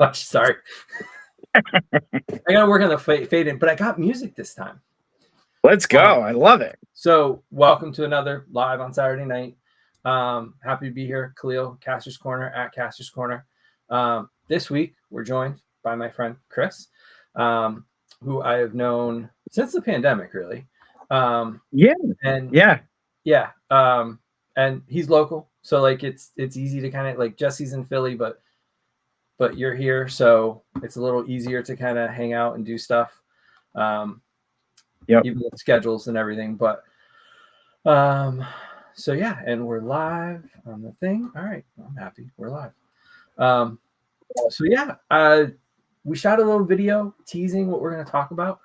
gosh, sorry. I gotta work on the fade in, but I got music this time. Let's go. I love it. So welcome to another live on Saturday night. Happy to be here. Khalil, Caster's Corner at Caster's Corner. This week we're joined by my friend Chris, who I have known since the pandemic, really. And he's local, so like it's easy to kind of like Jesse's in Philly, but you're here, so it's a little easier to kind of hang out and do stuff. Even with schedules and everything, but so yeah, and we're live on the thing. All right, I'm happy we're live. So yeah, we shot a little video teasing what we're going to talk about.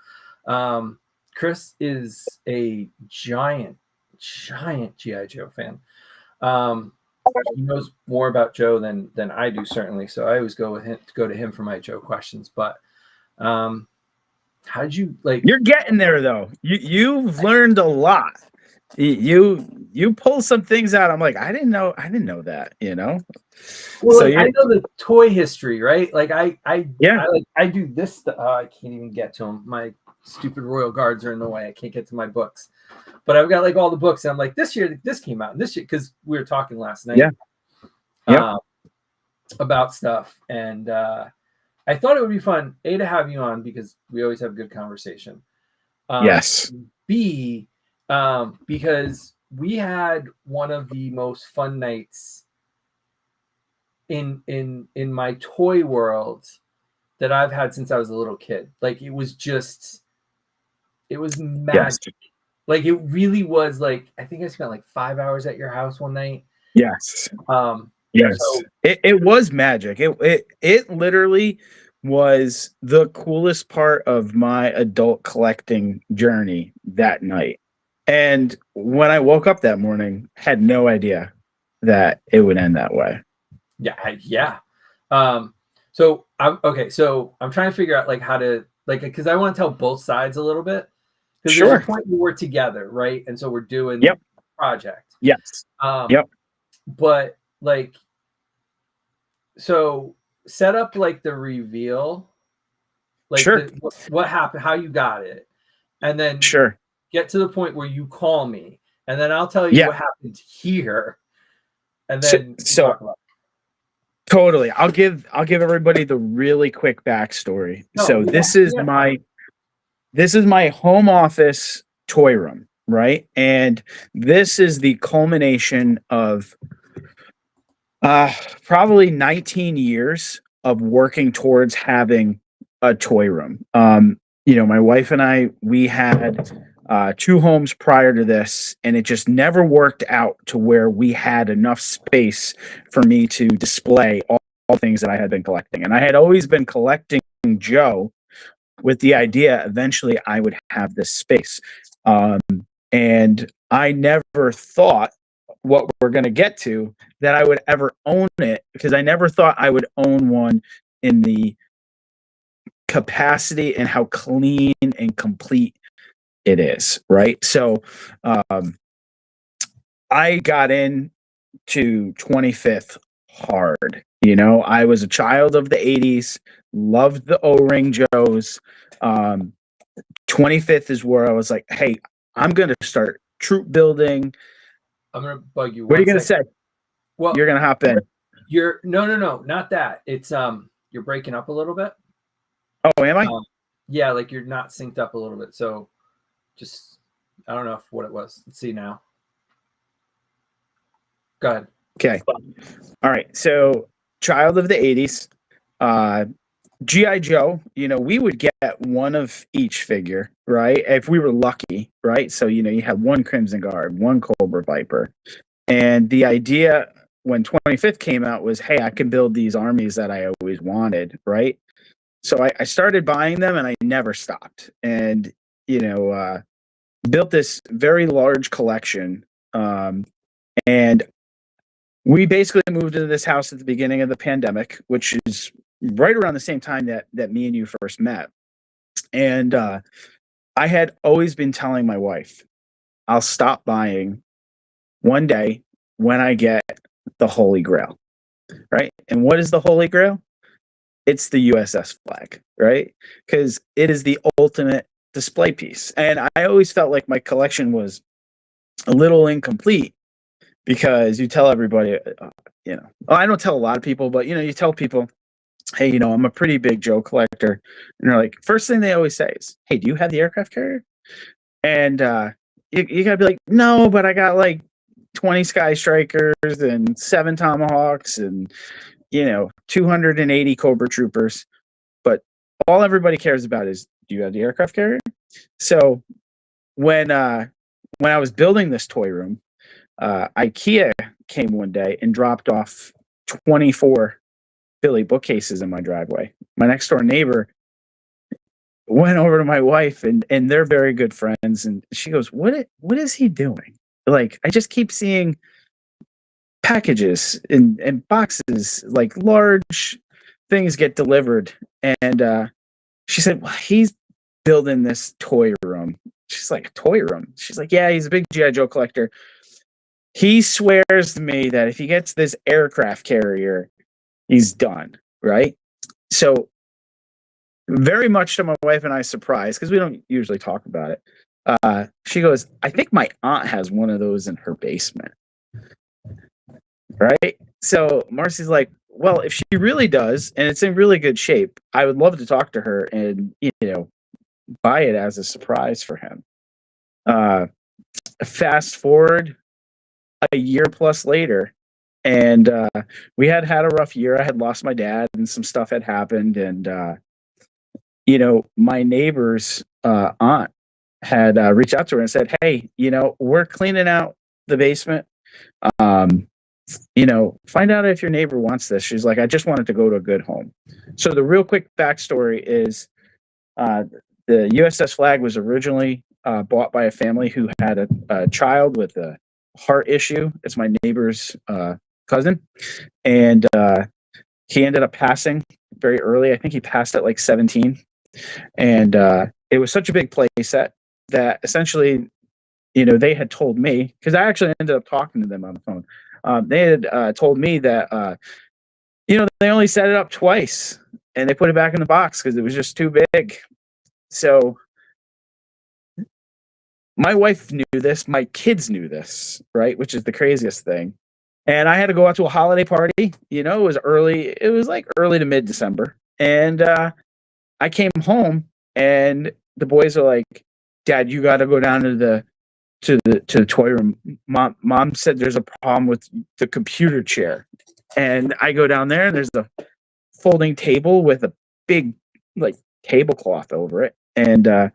Chris is a giant G.I. Joe fan. He knows more about Joe than I do, certainly. So I always go to him for my Joe questions. But how did you like? You're getting there though. You've learned a lot. You pull some things out. I'm like, I didn't know that. You know. Well, so I know the toy history, right? Like I do this stuff. I can't even get to them. My stupid Royal Guards are in the way. I can't get to my books. But I've got like all the books. And I'm like, this year this came out. And this year, because we were talking last night about stuff. And I thought it would be fun, A, to have you on because we always have good conversation. Yes. B, because we had one of the most fun nights in my toy world that I've had since I was a little kid. Like it was magic. Yes. Like it really was. Like I think I spent like 5 hours at your house one night. Yes. Yes. So, it was magic. It literally was the coolest part of my adult collecting journey that night. And when I woke up that morning, had no idea that it would end that way. Yeah. So I'm trying to figure out like how to like because I want to tell both sides a little bit. Because there's a point where we're together, right? And so we're doing the project. Yes. But like, so set up like the reveal, like what happened, how you got it, and then get to the point where you call me, and then I'll tell you what happened here, and then talk about it. Totally. I'll give everybody the really quick backstory. This is my home office toy room, right? And this is the culmination of probably 19 years of working towards having a toy room. My wife and I, we had 2 homes prior to this, and it just never worked out to where we had enough space for me to display all things that I had been collecting. And I had always been collecting Joe with the idea eventually I would have this space. And I never thought what we're going to get to that I would ever own it, because I never thought I would own one in the capacity and how clean and complete it is. Right. So I got in to 25th hard. I was a child of the 80s, loved the O-ring Joes. 25th is where I was like, hey, I'm going to start troop building. I'm going to bug you. What are you going to say? Well, you're going to hop in. No, not that. It's, you're breaking up a little bit. Oh, am I? Yeah. Like you're not synced up a little bit. So just, I don't know what it was. Let's see now. Go ahead. Okay. All right. So child of the 80s, G.I. Joe, we would get one of each figure, right? If we were lucky, right? So, you had one Crimson Guard, one Cobra Viper. And the idea when 25th came out was, hey, I can build these armies that I always wanted, right? So I started buying them and I never stopped. And, built this very large collection. And we basically moved into this house at the beginning of the pandemic, which is right around the same time that me and you first met. And I had always been telling my wife, I'll stop buying one day when I get the Holy Grail, right? And what is the Holy Grail? it's the USS Flagg, right? Because it is the ultimate display piece. And I always felt like my collection was a little incomplete because you tell everybody, I don't tell a lot of people, but you tell people, hey, I'm a pretty big Joe collector. And they're like, first thing they always say is, hey, do you have the aircraft carrier? And you gotta be like, no, but I got like 20 Sky Strikers and 7 Tomahawks and 280 Cobra Troopers. But all everybody cares about is, do you have the aircraft carrier? So when I was building this toy room, IKEA came one day and dropped off 24 Philly bookcases in my driveway. My next door neighbor went over to my wife, and they're very good friends, and she goes, what is he doing? Like, I just keep seeing packages and boxes, like large things get delivered. And she said, well, he's building this toy room. She's like, a toy room? She's like, yeah, he's a big G.I. Joe collector. He swears to me that if he gets this aircraft carrier, he's done, right? So very much to my wife and I's surprise, because we don't usually talk about it, she goes, I think my aunt has one of those in her basement. Right? So Marcy's like, well, if she really does, and it's in really good shape, I would love to talk to her and, buy it as a surprise for him. Fast forward a year plus later, and we had a rough year. I had lost my dad, and some stuff had happened. And, my neighbor's aunt had reached out to her and said, hey, we're cleaning out the basement. Find out if your neighbor wants this. She's like, I just wanted to go to a good home. So the real quick backstory is the USS Flagg was originally bought by a family who had a child with a heart issue. It's my neighbor's cousin. And he ended up passing very early. I think he passed at like 17. And it was such a big play set that essentially, they had told me, because I actually ended up talking to them on the phone. They had told me that, they only set it up twice and they put it back in the box because it was just too big. So my wife knew this. My kids knew this, right? Which is the craziest thing. And I had to go out to a holiday party. It was early. It was like early to mid-December. And I came home and the boys are like, Dad, you got to go down to the toy room. Mom said there's a problem with the computer chair. And I go down there and there's a folding table with a big like tablecloth over it. And I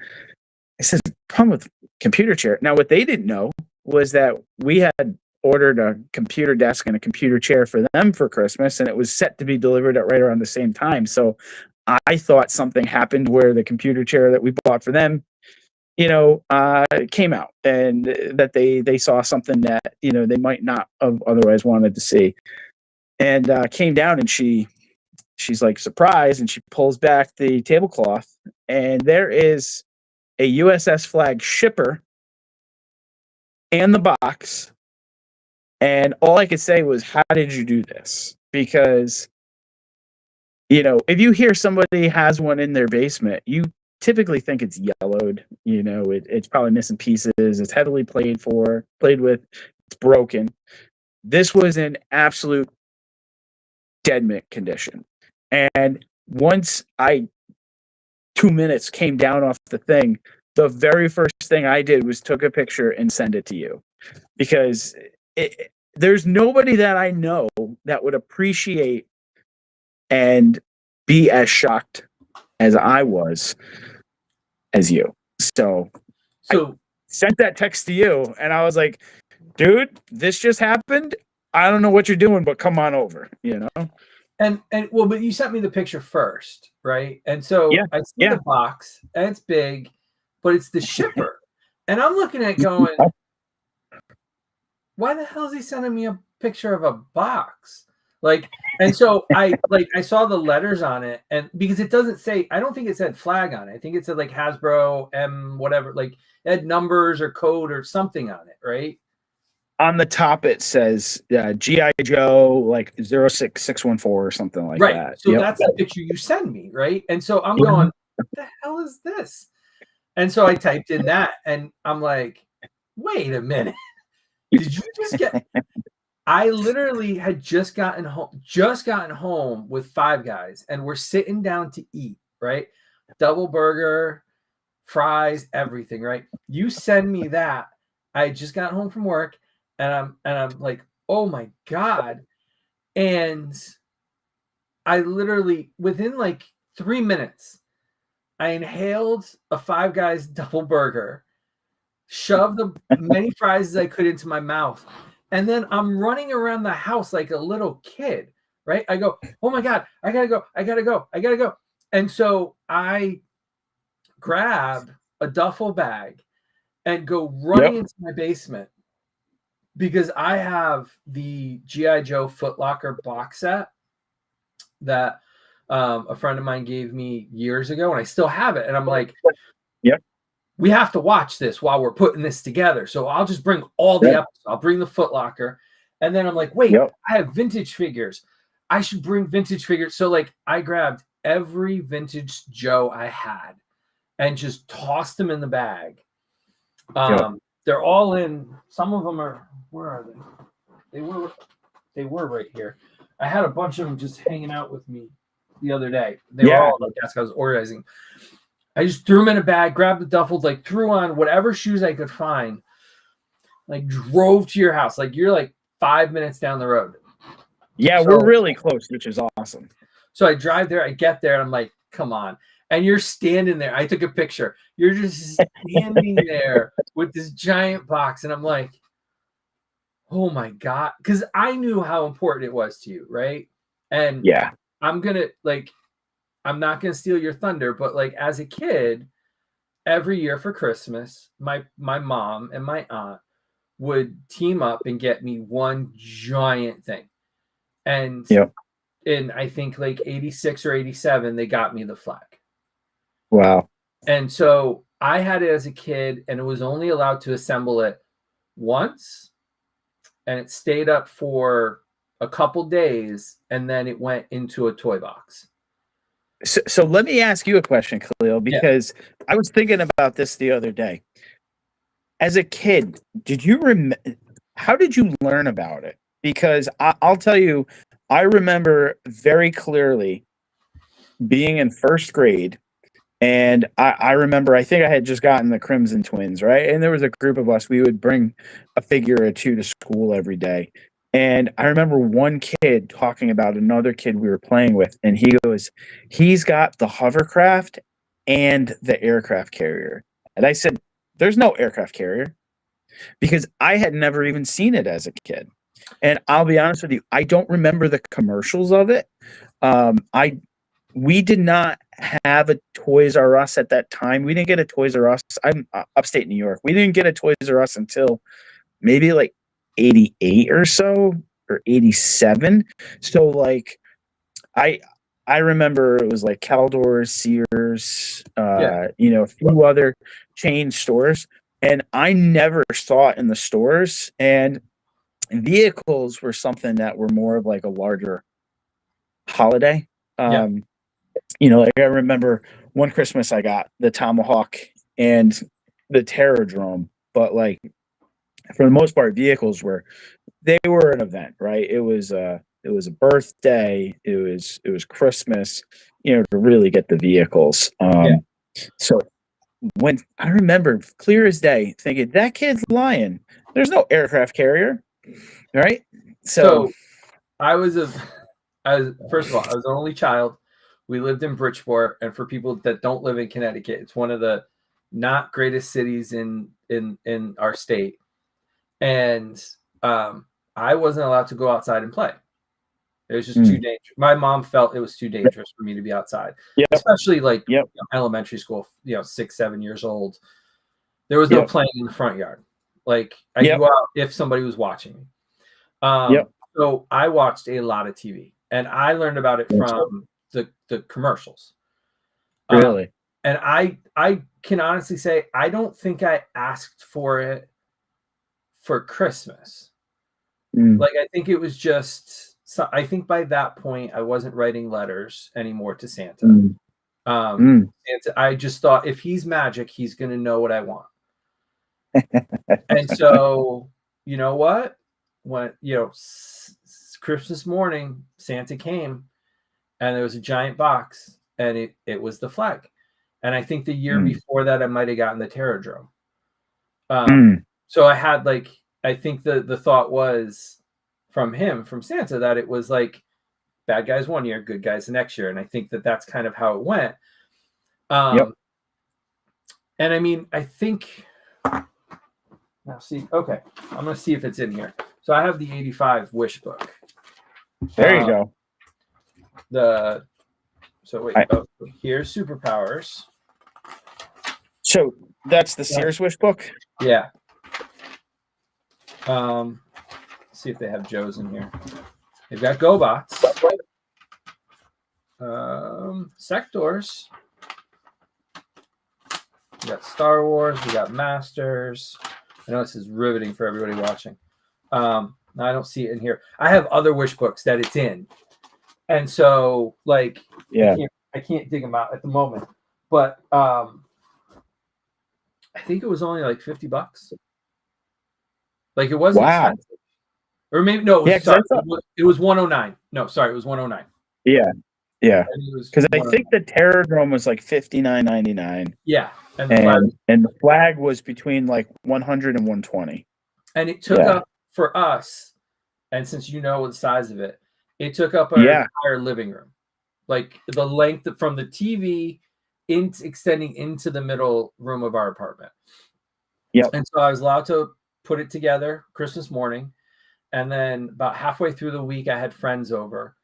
said, problem with computer chair. Now what they didn't know was that we had ordered a computer desk and a computer chair for them for Christmas, and it was set to be delivered at right around the same time. So I thought something happened where the computer chair that we bought for them came out, and that they saw something that, they might not have otherwise wanted to see. And came down, and she's like surprised, and she pulls back the tablecloth, and there is a USS Flagg shipper and the box. And all I could say was, how did you do this? Because, if you hear somebody has one in their basement, you typically think it's yellowed. It's probably missing pieces. It's heavily played with. It's broken. This was in absolute dead mint condition. And once 2 minutes came down off the thing, the very first thing I did was took a picture and send it to you, because there's nobody that I know that would appreciate and be as shocked as I was as you. So I sent that text to you, and I was like, dude, this just happened. I don't know what you're doing, but come on over, And well, but you sent me the picture first, right? And so yeah, I see the box, and it's big, but it's the shipper. And I'm looking at it going, why the hell is he sending me a picture of a box? And so I saw the letters on it, and because it doesn't say, I don't think it said Flagg on it. I think it said like Hasbro M whatever, like it had numbers or code or something on it, right? On the top it says GI Joe like 06614 or something like Right. that. So that's the picture you send me, right? And so I'm going, what the hell is this? And so I typed in that, and I'm like, wait a minute. Did you just get? I literally had just gotten home with Five Guys, and we're sitting down to eat, right? Double burger, fries, everything, right? You send me that. I just got home from work, and I'm like, oh my God. And I literally, within like 3 minutes, I inhaled a Five Guys double burger, shoved the many fries as I could into my mouth, and then I'm running around the house like a little kid, right? I go, oh my God, I gotta go, I gotta go, I gotta go. And so I grab a duffel bag and go running into my basement because I have the G.I. Joe Foot Locker box set that a friend of mine gave me years ago, and I still have it. And I'm like, we have to watch this while we're putting this together. So I'll just bring all the episodes. I'll bring the Foot Locker. And then I'm like, wait, I have vintage figures. I should bring vintage figures. So like I grabbed every vintage Joe I had and just tossed them in the bag. They're all in. Some of them are, where are they? They were right here. I had a bunch of them just hanging out with me the other day. They were all on the desk I was organizing. I just threw them in a bag, grabbed the duffels, like threw on whatever shoes I could find, like drove to your house. Like you're like 5 minutes down the road. Yeah, so, we're really close, which is awesome. So I drive there, I get there, and I'm like, come on. And you're standing there. I took a picture. You're just standing there with this giant box. And I'm like, oh my God. Because I knew how important it was to you, right? And I'm not going to steal your thunder, but like as a kid, every year for Christmas, my mom and my aunt would team up and get me one giant thing. And in I think like 86 or 87, they got me the Flagg. Wow. And so I had it as a kid, and it was only allowed to assemble it once, and it stayed up for a couple days, and then it went into a toy box. So let me ask you a question, Khalil, because I was thinking about this the other day. As a kid, how did you learn about it? Because I'll tell you, I remember very clearly being in first grade, and I remember, I think I had just gotten the Crimson Twins, right? And there was a group of us. We would bring a figure or two to school every day. And I remember one kid talking about another kid we were playing with, and he goes, he's got the hovercraft and the aircraft carrier. And I said, there's no aircraft carrier, because I had never even seen it as a kid. And I'll be honest with you, I don't remember the commercials of it. We did not have a Toys R Us at that time. We didn't get a Toys R Us. I'm upstate New York. We didn't get a Toys R Us until maybe like 88 or so, or 87. So like I remember it was like Caldor, Sears, a few other chain stores, and I never saw it in the stores. And vehicles were something that were more of like a larger holiday. Like I remember one Christmas I got the Tomahawk and the Terradrome, but like for the most part, vehicles were an event, right? It was a birthday, it was Christmas, to really get the vehicles. So when I remember clear as day thinking that kid's lying, there's no aircraft carrier, right? So I was first of all, I was an only child. We lived in Bridgeport, and for people that don't live in Connecticut, it's one of the not greatest cities in our state. And I wasn't allowed to go outside and play. It was just too dangerous. My mom felt it was too dangerous for me to be outside, especially like elementary school, 6, 7 years old. There was no playing in the front yard. Like I go out if somebody was watching me. So I watched a lot of TV, and I learned about it from the commercials. Really? And I can honestly say I don't think I asked for it for Christmas. Mm. Like, I think it was just, so I think by that point I wasn't writing letters anymore to Santa. Mm. Santa, I just thought if he's magic, he's going to know what I want. And so, you know what? When, Christmas morning, Santa came and there was a giant box and it was the Flagg. And I think the year before that, I might have gotten the Terradrome. So I had like, I think the thought was from Santa, that it was like bad guys one year, good guys the next year. And I think that that's kind of how it went. And I mean, I think now see, okay, I'm going to see if it's in here. So I have the 85 wish book. There you go. Here's superpowers. So that's the Sears wish book? Yeah. See if they have Joe's in here. They've got GoBots. Sectors. We got Star Wars. We got Masters. I know this is riveting for everybody watching. I don't see it in here. I have other wish books that it's in. And so, like, I can't dig them out at the moment. But I think it was only like $50. Like, it wasn't expensive. Or maybe, no, it was $109. No, sorry, it was $109. Yeah. Yeah. Because I think the Terradrome was like $59.99. Yeah. And the Flagg was between like $100 and $120. And it took up for us, and since you know the size of it, it took up our entire living room. Like the length from the TV extending into the middle room of our apartment. Yeah. And so I was allowed to put it together Christmas morning. And then about halfway through the week, I had friends over.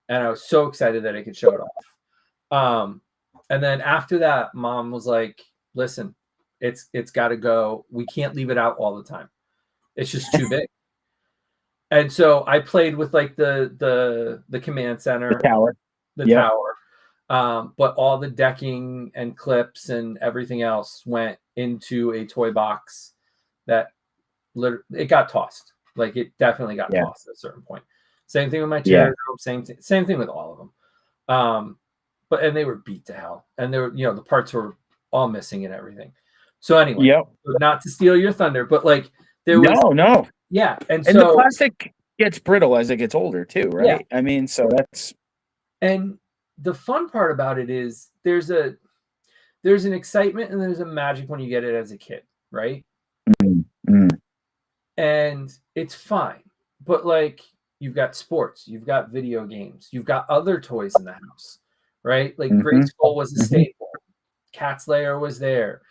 And I was so excited that I could show it off. And then after that, Mom was like, listen, it's got to go. We can't leave it out all the time. It's just too big. And so I played with like the command center, the tower. But all the decking and clips and everything else went into a toy box that it got tossed. Like it definitely got tossed at a certain point. Same thing with my Terradrome. Same thing with all of them. And they were beat to hell, and they were, the parts were all missing and everything. So anyway, not to steal your thunder, but like there was and so the plastic gets brittle as it gets older too, right? I mean, so that's. And the fun part about it is there's an excitement and there's a magic when you get it as a kid, right? And it's fine, but like you've got sports, you've got video games, you've got other toys in the house, right? Like Great Skull was a staple. Cat's Lair was there.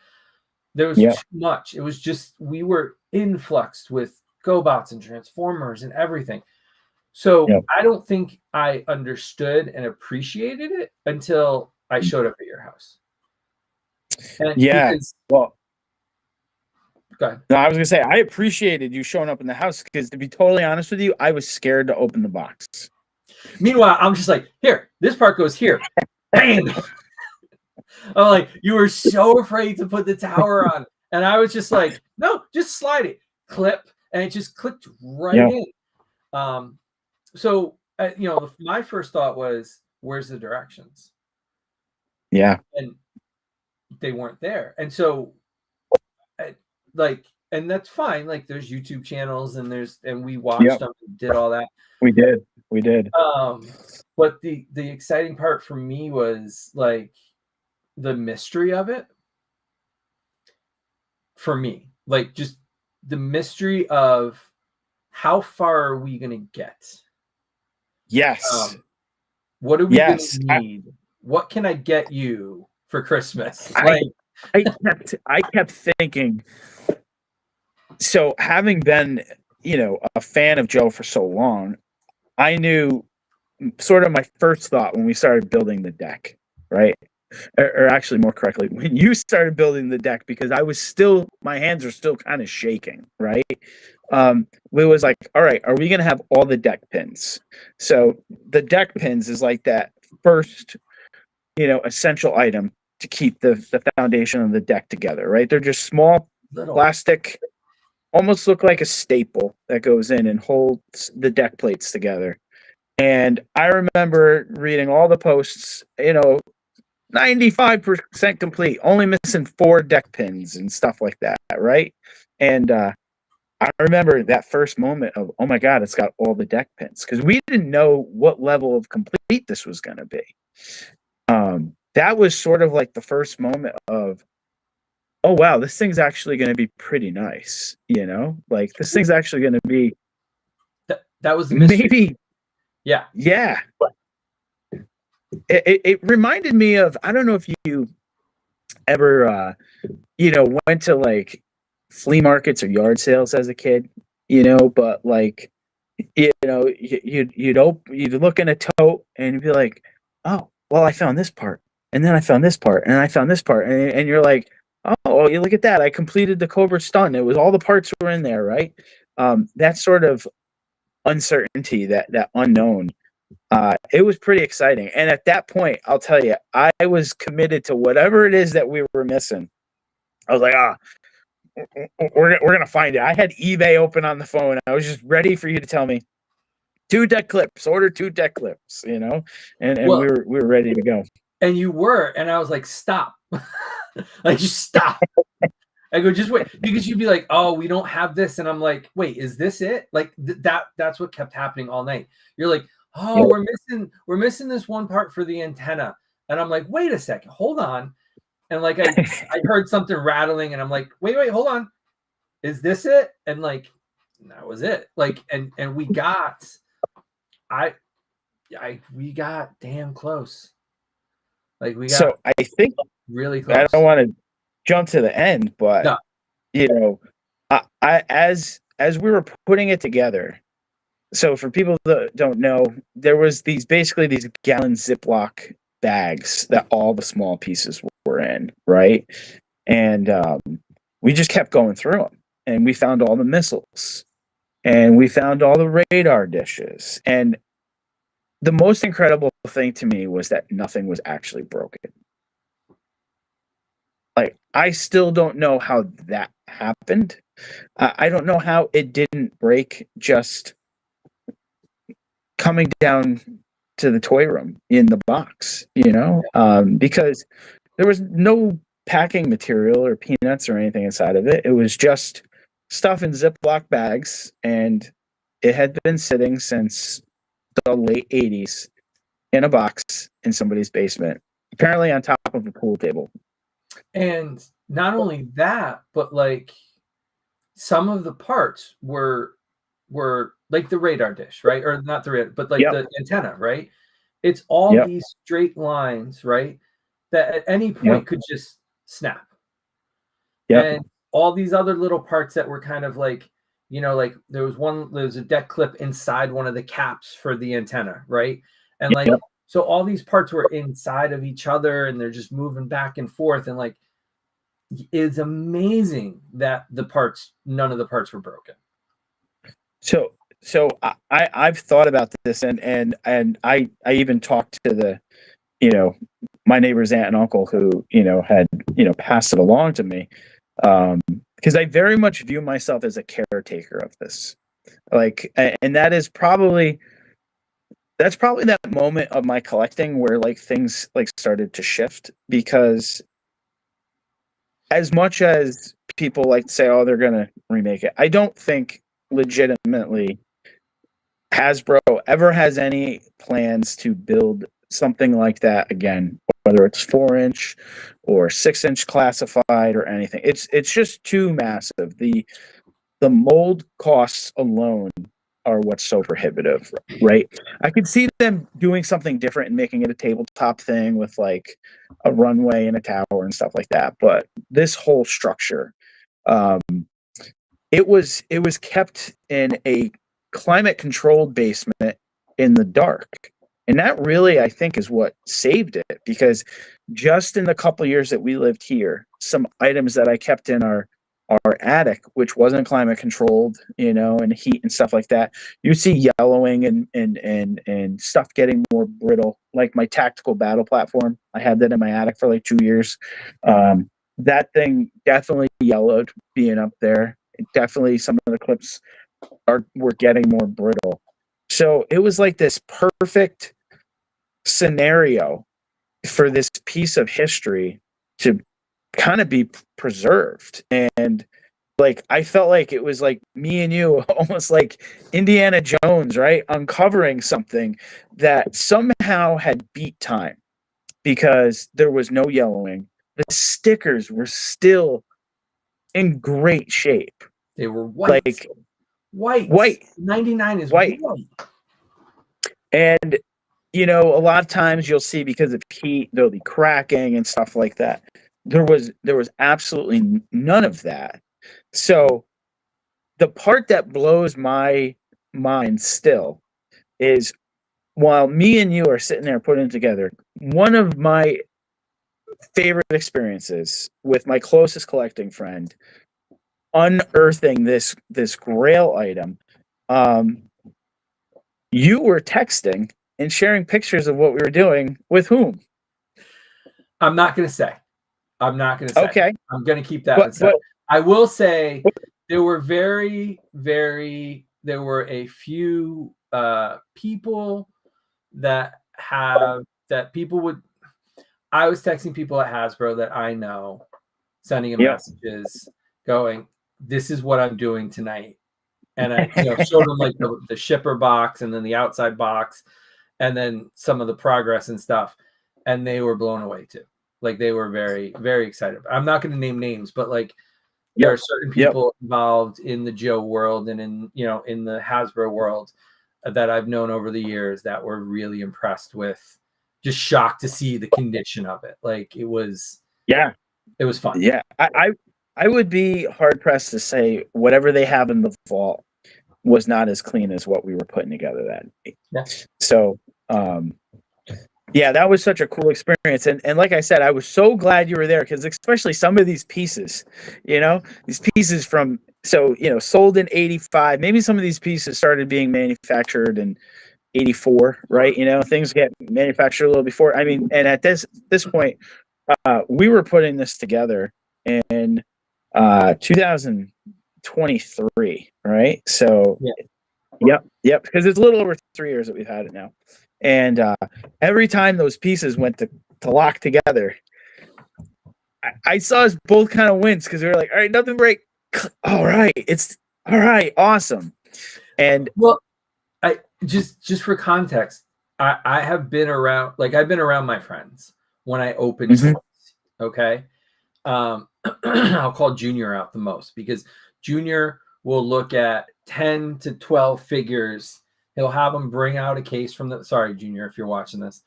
There was too much. It was just, we were influxed with GoBots and Transformers and everything. So I don't think I understood and appreciated it until I showed up at your house. And well, go ahead. No, I was gonna say I appreciated you showing up in the house because, to be totally honest with you, I was scared to open the box. Meanwhile, I'm just like, here, this part goes here. Bang! I'm like, you were so afraid to put the tower on, and I was just like, no, just slide it, clip, and it just clicked right in. So my first thought was, where's the directions? Yeah, and they weren't there, and so. And that's fine. Like there's YouTube channels and we watched them and did all that. We did. But the exciting part for me was like the mystery of it. For me, like just the mystery of how far are we going to get? Yes. What are we going to need? What can I get you for Christmas? I kept thinking, so having been, a fan of Joe for so long, I knew sort of my first thought when we started building the deck, right? Or actually, more correctly, when you started building the deck, because my hands are still kind of shaking, right? It was like, all right, are we going to have all the deck pins? So the deck pins is like that first, essential item to keep the foundation of the deck together, right? They're just small plastic almost looked like a staple that goes in and holds the deck plates together. And I remember reading all the posts, 95% complete, only missing 4 deck pins and stuff like that, right? And I remember that first moment of, oh my God, it's got all the deck pins, because we didn't know what level of complete this was going to be. That was sort of like the first moment of, oh wow, this thing's actually going to be pretty nice, like this thing's actually going to be that was the mystery. Maybe, yeah. It reminded me of, I don't know if you ever went to like flea markets or yard sales as a kid, but like you'd look in a tote and you'd be like, oh well, I found this part, and then I found this part, and I found this part, and you're like, oh well, you look at that, I completed the Cobra Stun. It was all the parts were in there, right? That sort of uncertainty, that unknown, it was pretty exciting. And at that point, I'll tell you, I was committed to whatever it is that we were missing. I was like, we're gonna find it. I had eBay open on the phone. I was just ready for you to tell me 2 deck clips, order 2 deck clips, and well, we were ready to go. And you were, and I was like, stop. Like, just stop. I go, just wait, because you'd be like, oh, we don't have this, and I'm like, wait, is this it? Like that's what kept happening all night. You're like, oh, yeah, we're missing this one part for the antenna, and I'm like, wait a second, hold on, and like I heard something rattling, and I'm like, wait, hold on, is this it? And like, that was it. Like, and we got, we got damn close. Like we got. So I think really close. I don't want to jump to the end, but no. I as we were putting it together. So for people that don't know, there was these gallon Ziploc bags that all the small pieces were in, right? And we just kept going through them, and we found all the missiles, and we found all the radar dishes, and the most incredible thing to me was that nothing was actually broken. Like, I still don't know how that happened. I don't know how it didn't break just coming down to the toy room in the box, because there was no packing material or peanuts or anything inside of it. It was just stuff in Ziploc bags, and it had been sitting since the late 80s in a box in somebody's basement, apparently on top of a pool table. And not only that, but like some of the parts were like the radar dish, right? Or not the radar, but like the antenna, right? It's all these straight lines, right? That at any point could just snap. And all these other little parts that were kind of like, like there was a deck clip inside one of the caps for the antenna, right? And like, so all these parts were inside of each other, and they're just moving back and forth. And like, it's amazing that none of the parts were broken. So I've thought about this, and I even talked to my neighbor's aunt and uncle who had passed it along to me, because I very much view myself as a caretaker of this, like, and that's probably that moment of my collecting where like things like started to shift, because as much as people like to say, oh, they're gonna remake it, I don't think legitimately Hasbro ever has any plans to build something like that again, whether it's 4-inch or 6-inch classified or anything. It's just too massive. The mold costs alone are what's so prohibitive, right? I could see them doing something different and making it a tabletop thing with like a runway and a tower and stuff like that. But this whole structure, it was kept in a climate controlled basement in the dark. And that really, I think, is what saved it, because just in the couple of years that we lived here, some items that I kept in our attic, which wasn't climate controlled, and heat and stuff like that, you see yellowing and stuff getting more brittle. Like my tactical battle platform, I had that in my attic for like 2 years. That thing definitely yellowed being up there. definitely some of the clips were getting more brittle. So it was like this perfect scenario for this piece of history to kind of be preserved. And like I felt like it was like me and you almost like Indiana Jones, right? Uncovering something that somehow had beat time because there was no yellowing. The stickers were still in great shape. They were white. Like white. 99 is white. And you know, a lot of times you'll see because of heat, there'll be cracking and stuff like that. There was absolutely none of that. So the part that blows my mind still is while me and you are sitting there putting it together, one of my favorite experiences with my closest collecting friend unearthing this grail item, you were texting and sharing pictures of what we were doing with whom? I'm not going to say. Okay. I'm going to keep that inside. I will say there were there were a few people that people would. I was texting people at Hasbro that I know, sending them messages going, "This is what I'm doing tonight," and I showed them like the shipper box and then the outside box, and then some of the progress and stuff, and they were blown away too. Like they were very, very excited. I'm not going to name names, but like there are certain people involved in the Joe world and in the Hasbro world that I've known over the years that were really impressed with, just shocked to see the condition of it. Like it was fun. Yeah, I would be hard pressed to say whatever they have in the vault was not as clean as what we were putting together that night. Yeah. So yeah, that was such a cool experience. And like I said, I was so glad you were there because especially some of these pieces, these pieces from sold in 85, maybe some of these pieces started being manufactured in 84, right? Things get manufactured a little before. I mean, and at this point, we were putting this together in 2023, right? So yep, because it's a little over 3 years that we've had it now. And every time those pieces went to lock together, I saw us both kind of wince because we were like, all right, nothing break. All right, it's all right, awesome. And well, I just for context, I have been around, like I've been around my friends when I open toys. Okay. I'll call Junior out the most because Junior will look at 10 to 12 figures. He'll have them bring out a case from sorry, Junior, if you're watching this,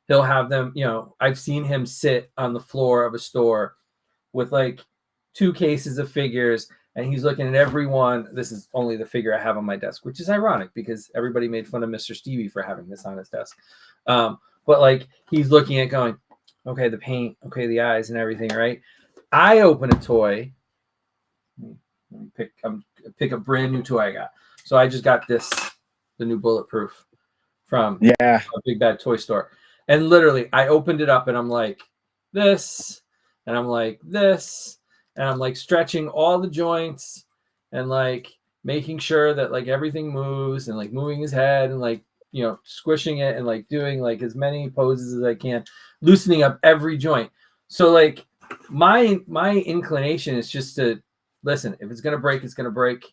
he'll have them, I've seen him sit on the floor of a store with like 2 cases of figures and he's looking at every one. This is only the figure I have on my desk, which is ironic because everybody made fun of Mr. Stevie for having this on his desk. But like he's looking at going, okay, the paint, okay, the eyes and everything, right? I open a toy. Let me pick a brand new toy I got. So I just got the new Bulletproof from a Big Bad Toy Store. And literally, I opened it up and I'm like, this, and I'm like, this, and I'm like stretching all the joints and like making sure that like everything moves and like moving his head and like, squishing it and like doing like as many poses as I can, loosening up every joint. So like my inclination is just to listen, if it's going to break, it's going to break.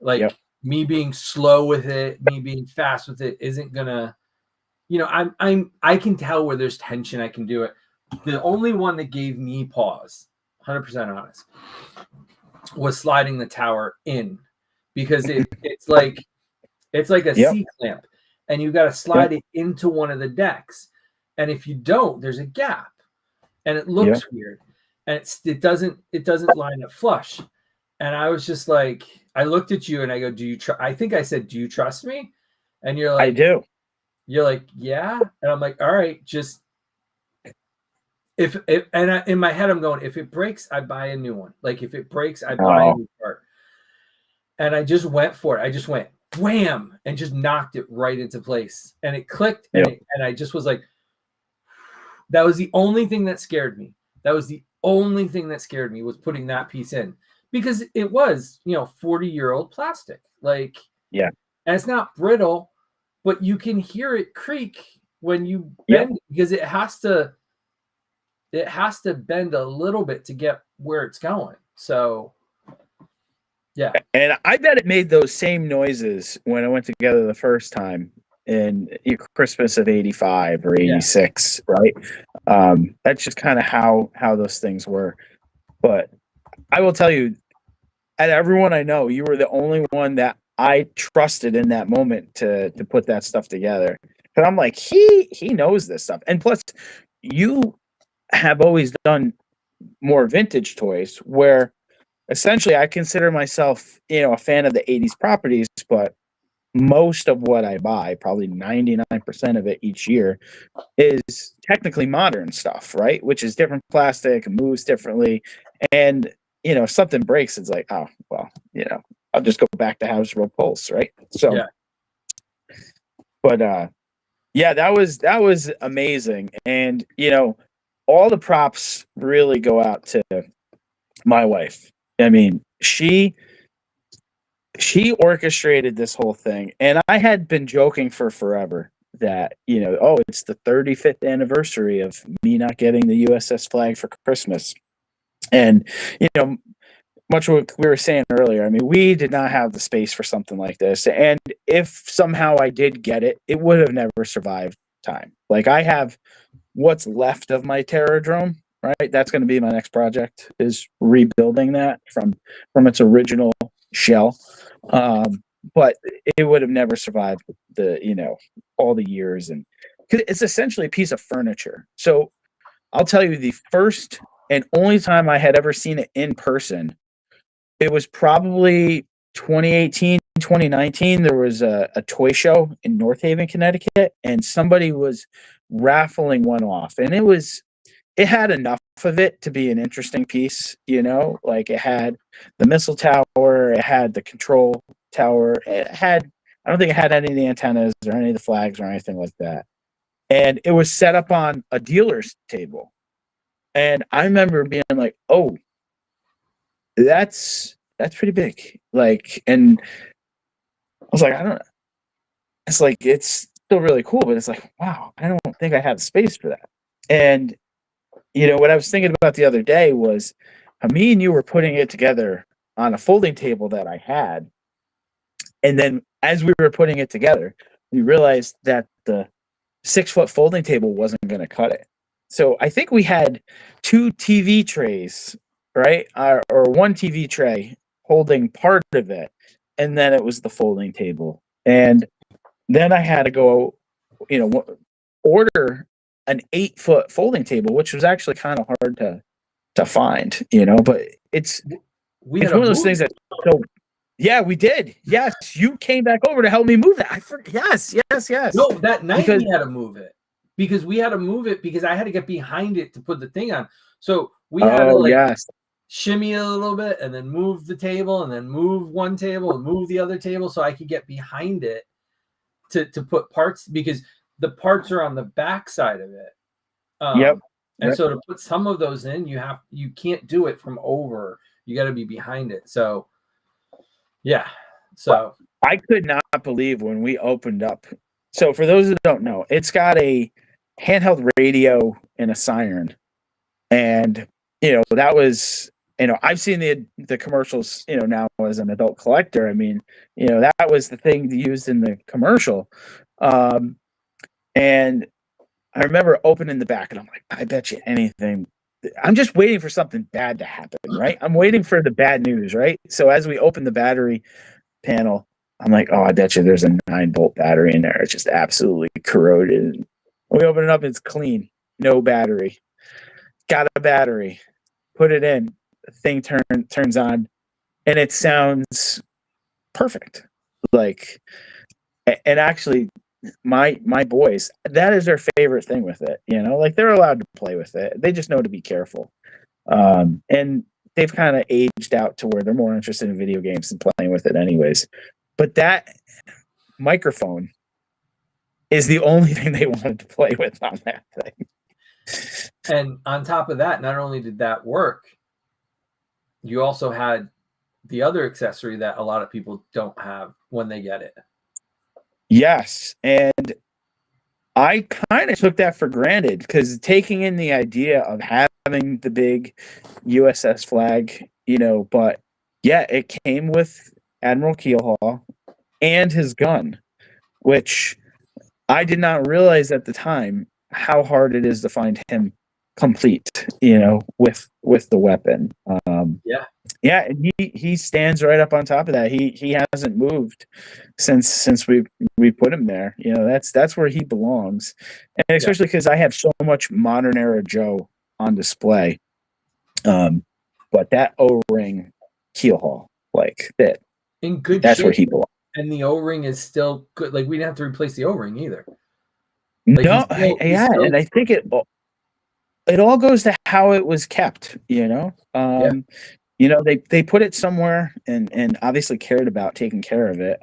Like me being slow with it, me being fast with it isn't going to, I can tell where there's tension. I can do it. The only one that gave me pause, 100% honest, was sliding the tower in because it's like a C-clamp and you got to slide it into one of the decks. And if you don't, there's a gap and it looks weird and it doesn't line up flush. And I was just like, I looked at you and I go, I think I said, do you trust me? And you're like, I do. You're like, yeah. And I'm like, all right, just in my head, I'm going, if it breaks, I buy a new one. Like if it breaks, I buy a new part. And I just went for it. I just went wham and just knocked it right into place. And it clicked and I just was like, that was the only thing that scared me. That was the only thing that scared me was putting that piece in because it was, 40-year-old plastic. Like, Yeah. and it's not brittle, but you can hear it creak when you Yep. bend it because it has to bend a little bit to get where it's going. So yeah. And I bet it made those same noises when it went together the first time in Christmas of 85 or 86, right? That's just kind of how those things were. But I will tell you, at everyone I know, you were the only one that I trusted in that moment to put that stuff together. Because I'm like, he knows this stuff. And plus, you have always done more vintage toys where essentially I consider myself, a fan of the 80s properties, but most of what I buy, probably 99% of it each year, is technically modern stuff, right? Which is different plastic, moves differently. And, if something breaks, it's like, oh, well, I'll just go back to Hasbro Pulse, right? So, Yeah. but yeah, that was amazing. And, all the props really go out to my wife. I mean, she orchestrated this whole thing, and I had been joking for forever that, oh, it's the 35th anniversary of me not getting the USS Flagg for Christmas. And, much what we were saying earlier, I mean, we did not have the space for something like this. And if somehow I did get it, it would have never survived time. Like, I have what's left of my Terradrome, right? That's going to be my next project, is rebuilding that from its original shell. But it would have never survived all the years, and it's essentially a piece of furniture. So I'll tell you, the first and only time I had ever seen it in person, it was probably 2018, 2019. There was a toy show in North Haven, Connecticut, and somebody was raffling one off, and it had enough of it to be an interesting piece, like it had the missile tower, it had the control tower, I don't think it had any of the antennas or any of the flags or anything like that. And it was set up on a dealer's table. And I remember being like, oh, that's pretty big. Like, and I was like, it's like, it's still really cool, but it's like, wow, I don't think I have space for that. And what I was thinking about the other day was how me and you were putting it together on a folding table that I had. And then as we were putting it together, we realized that the 6-foot folding table wasn't going to cut it. So I think we had 2 TV trays, right? Or one TV tray holding part of it. And then it was the folding table. And then I had to go, order an 8-foot folding table, which was actually kind of hard to find, but it's one of those things that, so yeah, we did. Yes, you came back over to help me move that. Yes. No, that night we had to move it because I had to get behind it to put the thing on. So we had to shimmy a little bit and then move the table and then move one table and move the other table so I could get behind it to put parts, because the parts are on the back side of it. And so to put some of those in, you can't do it from over. You got to be behind it. So yeah. So I could not believe when we opened up. So for those that don't know, it's got a handheld radio and a siren. And, that was, I've seen the commercials, now as an adult collector. I mean, that was the thing used in the commercial. And I remember opening the back and I'm like, I bet you anything. I'm just waiting for something bad to happen, right? I'm waiting for the bad news, right? So as we open the battery panel, I'm like, oh, I bet you there's a 9-volt battery in there. It's just absolutely corroded. We open it up, it's clean. No battery. Got a battery. Put it in. The thing turns on, and it sounds perfect. Like, and actually, my boys, that is their favorite thing with it. Like, they're allowed to play with it. They just know to be careful. And they've kind of aged out to where they're more interested in video games than playing with it anyways. But that microphone is the only thing they wanted to play with on that thing. And on top of that, not only did that work, you also had the other accessory that a lot of people don't have when they get it. Yes, and I kind of took that for granted because taking in the idea of having the big USS Flagg, but yeah, it came with Admiral Keelhaul and his gun, which I did not realize at the time how hard it is to find him complete, with the weapon. Yeah. Yeah, and he stands right up on top of that. He hasn't moved since we put him there. That's where he belongs, and especially because I have so much modern era Joe on display. But that O-ring Keelhaul, like that, in good that's shape, where he belongs. and the O-ring is still good. Like, we didn't have to replace the O-ring either. No, Like, he's still, and I think it all goes to how it was kept. They put it somewhere and obviously cared about taking care of it.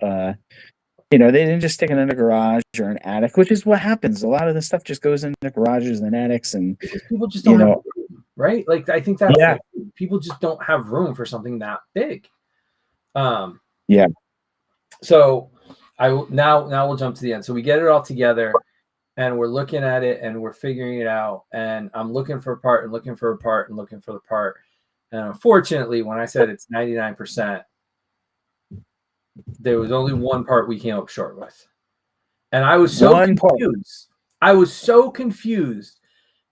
They didn't just stick it in a garage or an attic, which is what happens. A lot of this stuff just goes into garages and attics, and because people just don't have room, right? Like, I think that's people just don't have room for something that big. Yeah. So now we'll jump to the end. So we get it all together, and we're looking at it and we're figuring it out. And I'm looking for a part and looking for a part and looking for the part. And unfortunately, when I said it's 99%, there was only one part we came up short with. And I was so confused. I was so confused.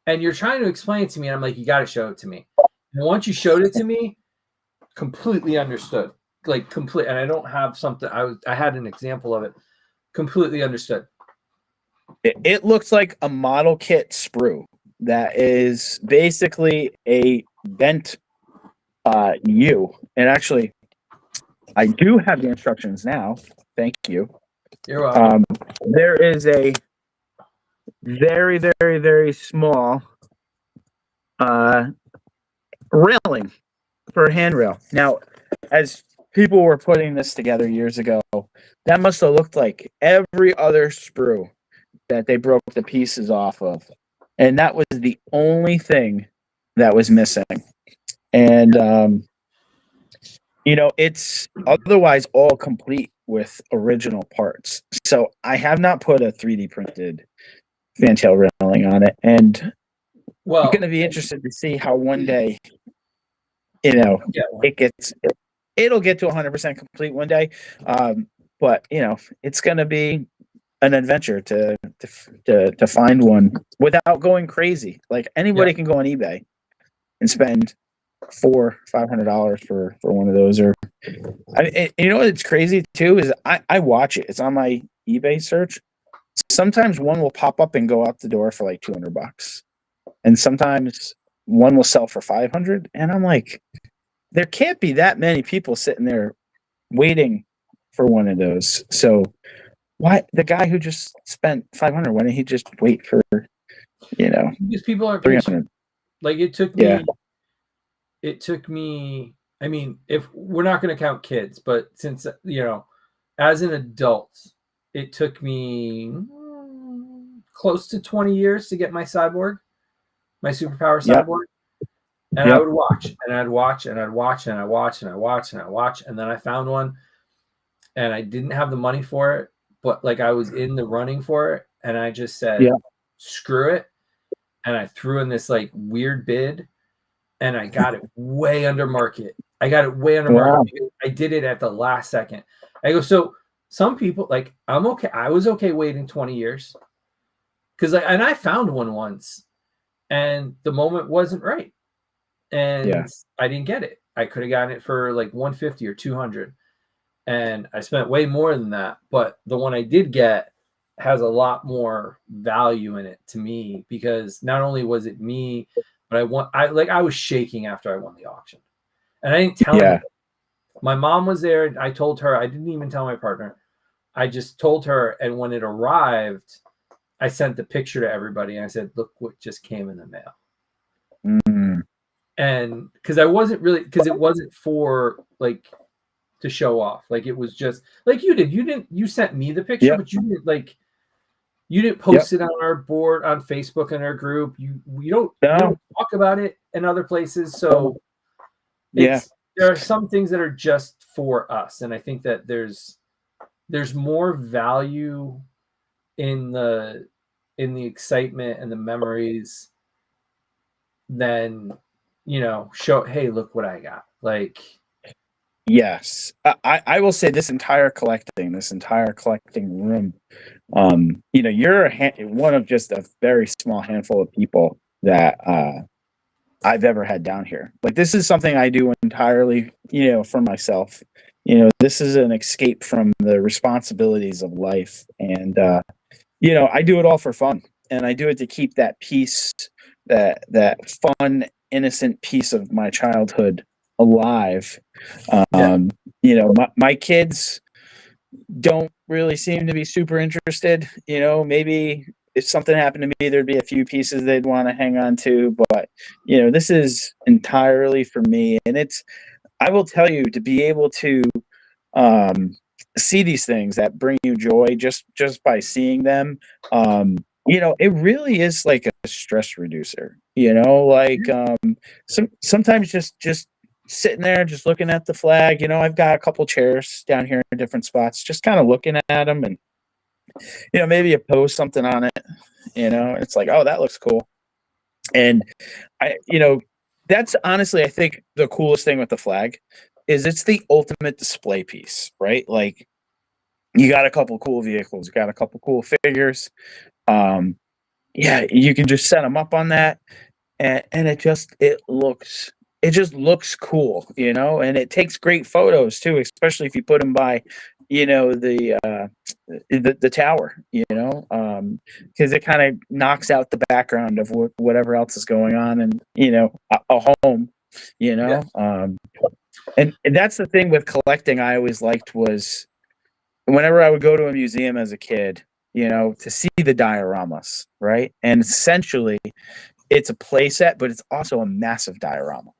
And you're trying to explain it to me. And I'm like, you got to show it to me. And once you showed it to me, completely understood. Like, complete. And I don't have something. I had an example of it. Completely understood. It looks like a model kit sprue that is basically a bent U. And actually, I do have the instructions now. Thank you. You're welcome. There is a very, very, very small railing for a handrail. Now, as people were putting this together years ago, that must have looked like every other sprue that they broke the pieces off of. And that was the only thing that was missing. And, it's otherwise all complete with original parts. So I have not put a 3D printed fantail railing on it. And I'm going to be interested to see how one day, it'll get to 100% complete one day. But it's going to be an adventure to find one without going crazy. Like, anybody can go on eBay and spend $400-500 for one of those. Or what's crazy too is I watch it. It's on my eBay search. Sometimes one will pop up and go out the door for like $200, and sometimes one will sell for $500. And I'm like, there can't be that many people sitting there waiting for one of those. So why the guy who just spent $500? Why didn't he just wait for because people aren't patient. Like, it took me. I mean, if we're not going to count kids, but since as an adult, it took me close to 20 years to get my cyborg, my superpower cyborg. And I would watch, and I'd watch, and I'd watch, and I'd watch, and I'd watch, and I'd watch, and then I found one, and I didn't have the money for it, but like, I was in the running for it, and I just said, screw it, and I threw in this like weird bid, and I got it way under market. Market. I did it at the last second. I go, so some people, like, I'm okay. I was okay waiting 20 years because, and I found one once, and the moment wasn't right. And I didn't get it. I could have gotten it for like 150 or 200. And I spent way more than that. But the one I did get has a lot more value in it to me, because not only was it me, but I was shaking after I won the auction. And I didn't tell anybody. My mom was there, and I told her. I didn't even tell my partner. I just told her. And when it arrived, I sent the picture to everybody, and I said, look what just came in the mail. And because it wasn't for like to show off. Like, it was just like you did. You sent me the picture, but you didn't post it on our board on Facebook in our group. You don't talk about it in other places. So it's there are some things that are just for us, and I think that there's more value in the excitement and the memories than, show, hey, look what I got. Like, Yes, I will say this entire collecting room, you're one of just a very small handful of people that I've ever had down here. Like, this is something I do entirely, for myself. This is an escape from the responsibilities of life, and I do it all for fun, and I do it to keep that piece, that fun, innocent piece of my childhood alive. yeah, My kids don't really seem to be super interested. Maybe if something happened to me, there'd be a few pieces they'd want to hang on to, but this is entirely for me. And I will tell you, to be able to um, see these things that bring you joy just by seeing them, it really is like a stress reducer. Like, sometimes just sitting there, just looking at the flag. I've got a couple chairs down here in different spots, just kind of looking at them, and maybe you post something on it. It's like, oh, that looks cool. And that's honestly, I think, the coolest thing with the flag is it's the ultimate display piece, right? Like, you got a couple cool vehicles, you got a couple cool figures. Yeah, you can just set them up on that, and it just looks cool, and it takes great photos too, especially if you put them by, the tower, because it kind of knocks out the background of whatever else is going on, and a home, yeah, and that's the thing with collecting. I always liked was whenever I would go to a museum as a kid, to see the dioramas, right? And essentially, it's a play set, but it's also a massive diorama,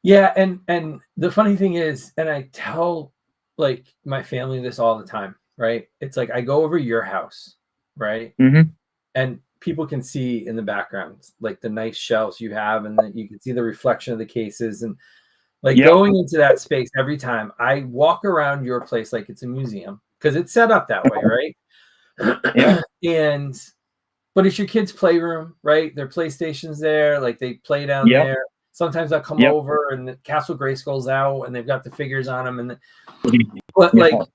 yeah. And the funny thing is, and I tell like my family this all the time, right? It's like I go over your house, right? Mm-hmm. And people can see in the background like the nice shelves you have, and then you can see the reflection of the cases, and like Yep. going into that space every time I walk around your place like it's a museum because it's set up that way, Yep. right? And but it's your kids' playroom, right? Their PlayStation's there, like they play down Yep. there. Sometimes I'll come Yep. over and the Castle Grayskull's out and they've got the figures on them. Mhm. But Yeah. like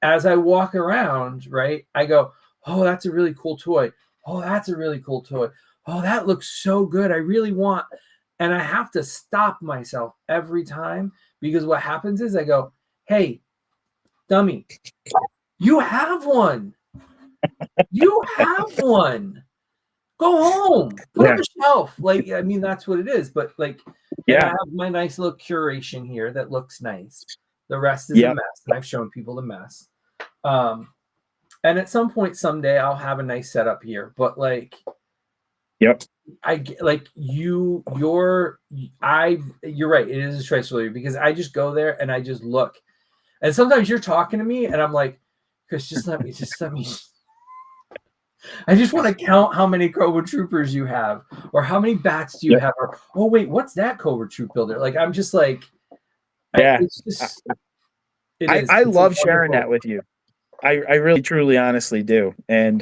as I walk around, right, I go, oh, that's a really cool toy. Oh, that's a really cool toy. Oh, that looks so good. I really want. And I have to stop myself every time because what happens is I go, hey, dummy, you have one. You have one. Go home. Put Yeah. up a shelf. Like, I mean, that's what it is. But like, and I Yeah. have my nice little curation here that looks nice. The rest is a Yep. mess. And I've shown people the mess. And at some point someday I'll have a nice setup here. But like, Yep. you're right. It is a stress reliever because I just go there and I just look. And sometimes you're talking to me and I'm like, Chris, just let me I just want to count how many Cobra Troopers you have, or how many bats do you Yep. have, or oh wait, what's that Cobra Troop builder? Like I'm just like, Yeah. it's just I it's a love sharing wonderful. that with you. I really truly honestly do. And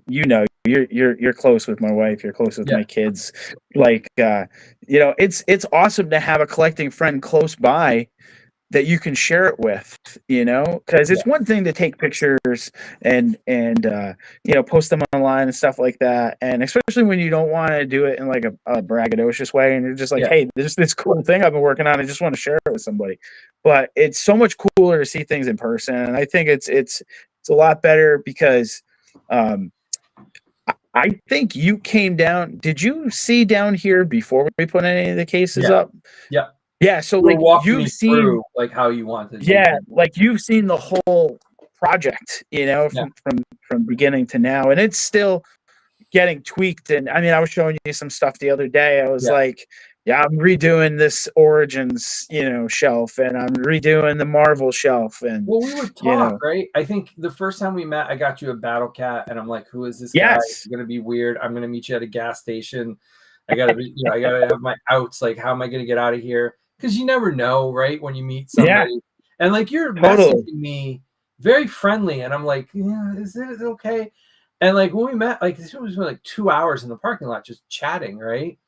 you're close with my wife, you're close with Yeah, my kids. Like, it's awesome to have a collecting friend close by that you can share it with, because yeah, it's one thing to take pictures and post them online and stuff like that, and especially when you don't want to do it in like a braggadocious way, and you're just like, yeah, hey, this cool thing I've been working on, I just want to share it with somebody. But it's so much cooler to see things in person, and I think it's a lot better because um I think you came down. Did you see down here before we put any of the cases yeah, up? yeah. Yeah, so You were like walking you've me seen, through like how you wanted to yeah, do it. like you've seen the whole project, Yeah, from beginning to now, and it's still getting tweaked. And I mean, I was showing you some stuff the other day. I was yeah. like, yeah, I'm redoing this Origins, shelf, and I'm redoing the Marvel shelf, and Well, we would you talk, know, right? I think the first time we met, I got you a Battle Cat, and I'm like, "Who is this guy? It's yes, gonna be weird. I'm gonna meet you at a gas station. I gotta have my outs. Like, how am I gonna get out of here?" because you never know, right? When you meet Yeah, somebody, and like you're totally. messaging me very friendly, and I'm like, yeah, is it okay? And like when we met, like this was like 2 hours in the parking lot just chatting, right?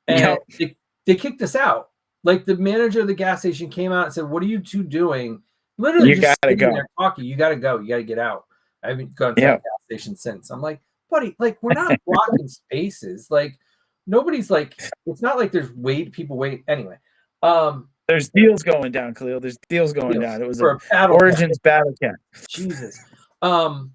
And Yep. they kicked us out. Like the manager of the gas station came out and said, "What are you two doing?" Literally You just gotta sitting go. there talking. You got to go. You got to get out. I haven't gone to that Yep. gas station since. I'm like, buddy, like we're not blocking spaces. Like nobody's like, it's not like there's people wait anyway. Um, There's deals going down, Khalil. There's deals going deals down. It was for a a battle cat. Origins battle cat, Jesus. Um,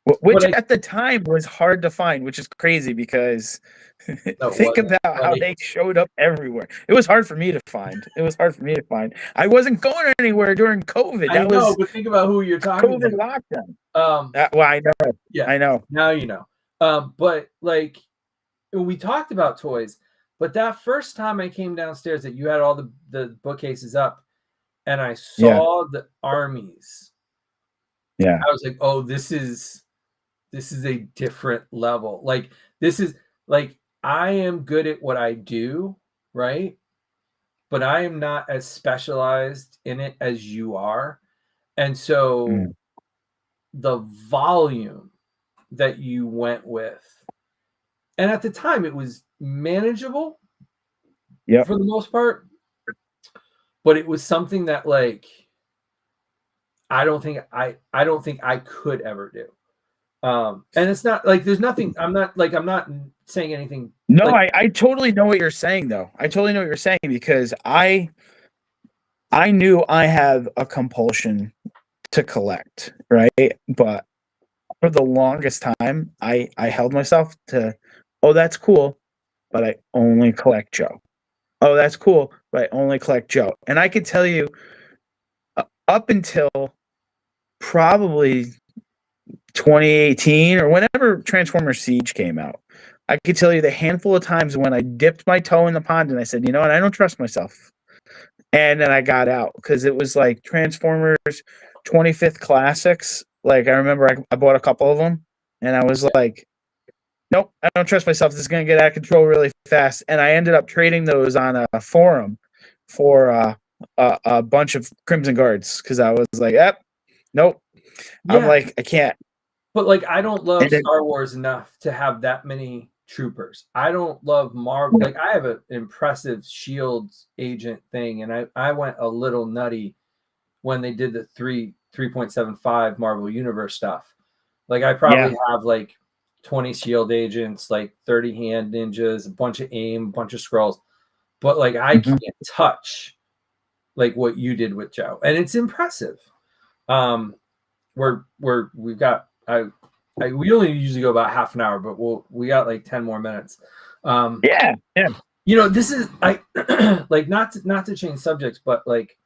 which but I at the time was hard to find, which is crazy because no, it think wasn't, about how buddy. they showed up everywhere. It was hard for me to find. It was hard for me to find. I wasn't going anywhere during COVID. I That know, was but think about who you're talking COVID to. lockdown. Um, Well, I know. yeah, I know. now you know. But like we talked about toys, but that first time I came downstairs that you had all the bookcases up and I Yeah. saw the armies, Yeah. I was like, oh, this is a different level. Like this is like I am good at what I do, right? But I am not as specialized in it as you are. And so Mm. the volume that you went with, and at the time it was manageable Yep. for the most part, but it was something that like I don't think I could ever do. And it's not like there's nothing. I'm not saying anything No, like I totally know what you're saying though. I totally know what you're saying because I knew I have a compulsion to collect, right? But for the longest time, I held myself to, oh, that's cool, but I only collect Joe. Oh, that's cool, but I only collect Joe. And I could tell you, up until probably 2018 or whenever Transformers Siege came out, I could tell you the handful of times when I dipped my toe in the pond and I said, you know what, I don't trust myself. And then I got out because it was like Transformers 25th Classics. Like I remember I bought a couple of them and I was like, nope, I don't trust myself. This is going to get out of control really fast. And I ended up trading those on a forum for a bunch of Crimson Guards because I was like, yep, nope. I'm yeah, like, I can't. but like I don't love And then, Star Wars enough to have that many troopers. I don't love Marvel. yeah, Like I have an impressive Shield agent thing, and I went a little nutty when they did the 3.75 Marvel Universe stuff. Like I yeah, probably have like 20 Shield agents, like 30 hand ninjas, a bunch of aim, a bunch of scrolls. But like I mhm, can't touch like what you did with Joe. And it's impressive. Um we've got we only usually go about half an hour, but we got like 10 more minutes. Um yeah, yeah. you know, this is I like not to change subjects, but like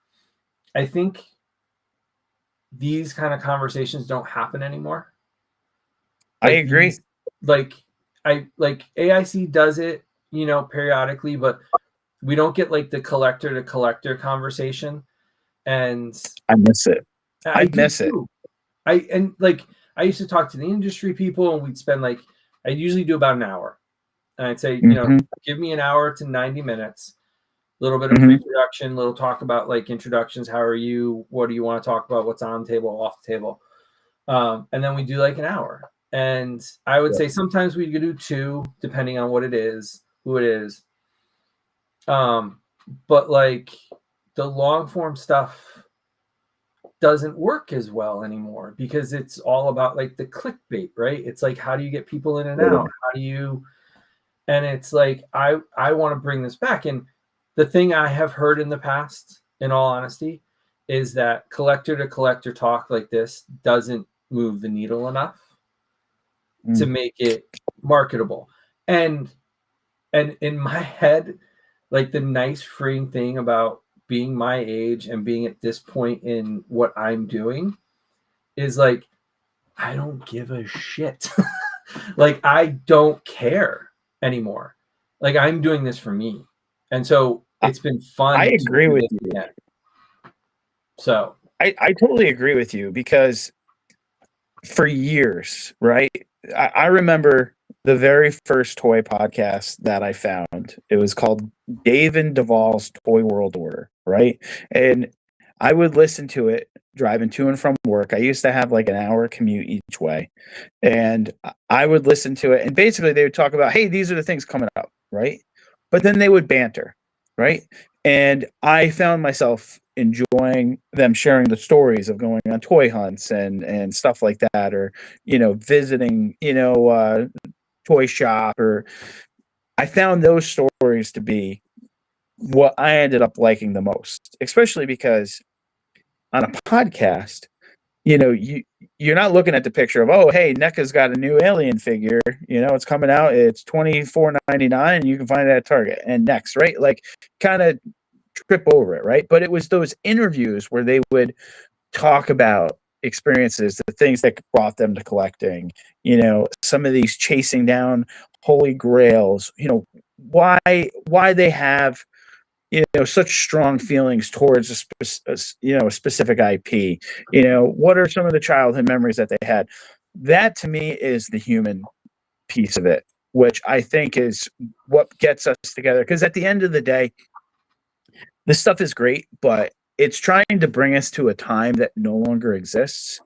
I think these kind of conversations don't happen anymore. I Like agree. these, like I like AIC does it, you know, periodically, but we don't get like the collector to collector conversation. And I miss it. I I do miss it. too. I used to talk to the industry people, and we'd spend like I'd usually do about an hour, and I'd say, you know, Hmm. give me an hour to 90 minutes. A little bit of Hmm. pre-production, little talk about like introductions. How are you? What do you want to talk about? What's on the table, off the table? And then we do like an hour. And I would say sometimes we could do two, depending on what it is, who it is. But like the long form stuff doesn't work as well anymore because it's all about like the clickbait, right? It's like how do you get people in and out? How do you and it's like I want to bring this back. And the thing I have heard in the past, in all honesty, is that collector to collector talk like this doesn't move the needle enough to Mm. make it marketable. And in my head, like the nice freeing thing about being my age and being at this point in what I'm doing is like I don't give a shit. Like I don't care anymore. Like I'm doing this for me. And so I, it's been I fun to agree do with this you. again. So I totally agree with you because for years, right? I remember the very first toy podcast that I found. It was called Dave and Duvall's Toy World Order, right? And I would listen to it driving to and from work. I used to have like an hour commute each way. And I would listen to it. And basically, they would talk about, hey, these are the things coming up, right? But then they would banter, right? And I found myself enjoying them sharing the stories of going on toy hunts and stuff like that, or, visiting, toy shop, or I found those stories to be what I ended up liking the most, especially because on a podcast, you're not looking at the picture of, oh, hey, NECA's got a new alien figure, it's coming out, it's $24.99, and you can find it at Target and next, right? Like, kind of trip over it, right? But it was those interviews where they would talk about experiences, the things that brought them to collecting, some of these chasing down holy grails, why they have such strong feelings towards a specific IP. What are some of the childhood memories that they had? That to me is the human piece of it, which I think is what gets us together. Because at the end of the day, this stuff is great, but it's trying to bring us to a time that no longer exists.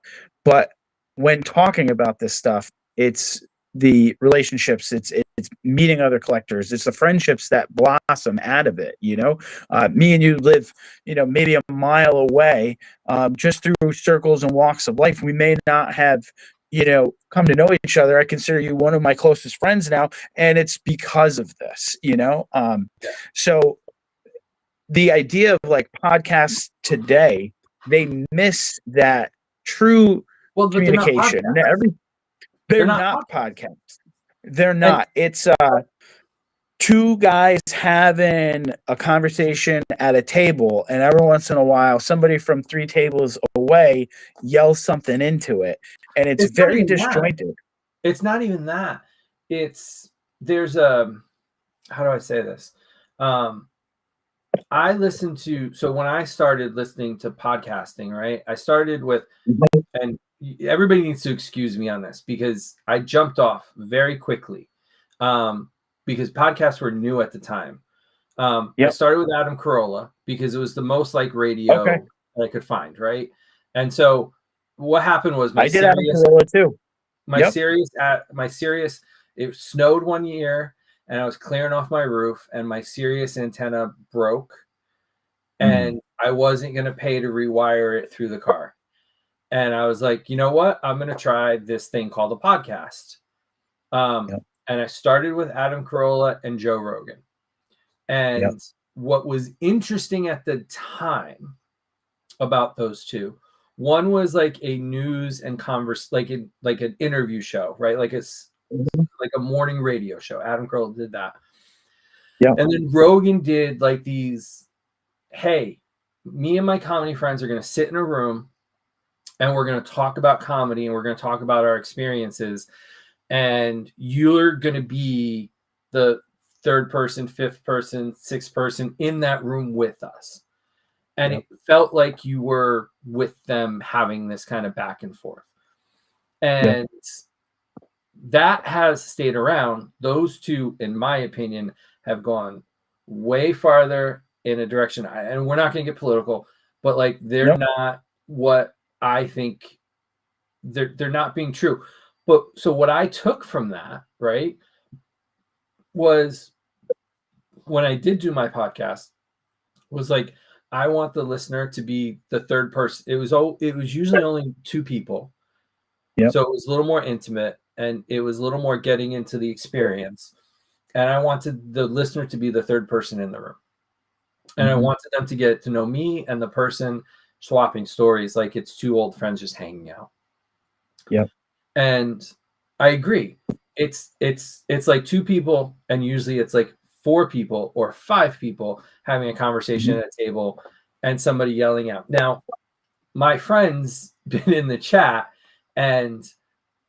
But when talking about this stuff, it's the relationships, it's meeting other collectors, it's the friendships that blossom out of it. Me and you live, maybe a mile away, just through circles and walks of life. We may not have come to know each other. I consider you one of my closest friends now, and it's because of this. So the idea of like podcasts today, they miss that true Well, but communication. They're not podcasts. They're not. It's two guys having a conversation at a table, and every once in a while, somebody from 3 tables away yells something into it, and it's very disjointed. It's not even that. There's a, how do I say this? I listened to, so when I started listening to podcasting, right, I started with, and everybody needs to excuse me on this because I jumped off very quickly, because podcasts were new at the time. I started with Adam Carolla because it was the most like radio that I could find, right? And so what happened was I did Adam Carolla too. My Sirius, it snowed one year and I was clearing off my roof and my Sirius antenna broke and I wasn't going to pay to rewire it through the car. And I was like, you know what? I'm going to try this thing called a podcast. And I started with Adam Carolla and Joe Rogan. And what was interesting at the time about those two, one was like a news and like an interview show, right? Like it's like a morning radio show. Adam Carolla did that. And then Rogan did like these, hey, me and my comedy friends are going to sit in a room and we're going to talk about comedy and we're going to talk about our experiences. And you're going to be the third person, fifth person, sixth person in that room with us. And it felt like you were with them having this kind of back and forth. And that has stayed around. Those two, in my opinion, have gone way farther in a direction. And we're not going to get political, but like they're not what I think, they're not being true. But so what I took from that, right, was when I did do my podcast, was like, I want the listener to be the third person. It was usually only 2 people. So it was a little more intimate and it was a little more getting into the experience. And I wanted the listener to be the third person in the room. And I wanted them to get to know me and the person swapping stories like it's 2 old friends just hanging out. And I agree. It's like 2 people, and usually it's like 4 people or 5 people having a conversation at a table and somebody yelling out. Now, my friend's been in the chat and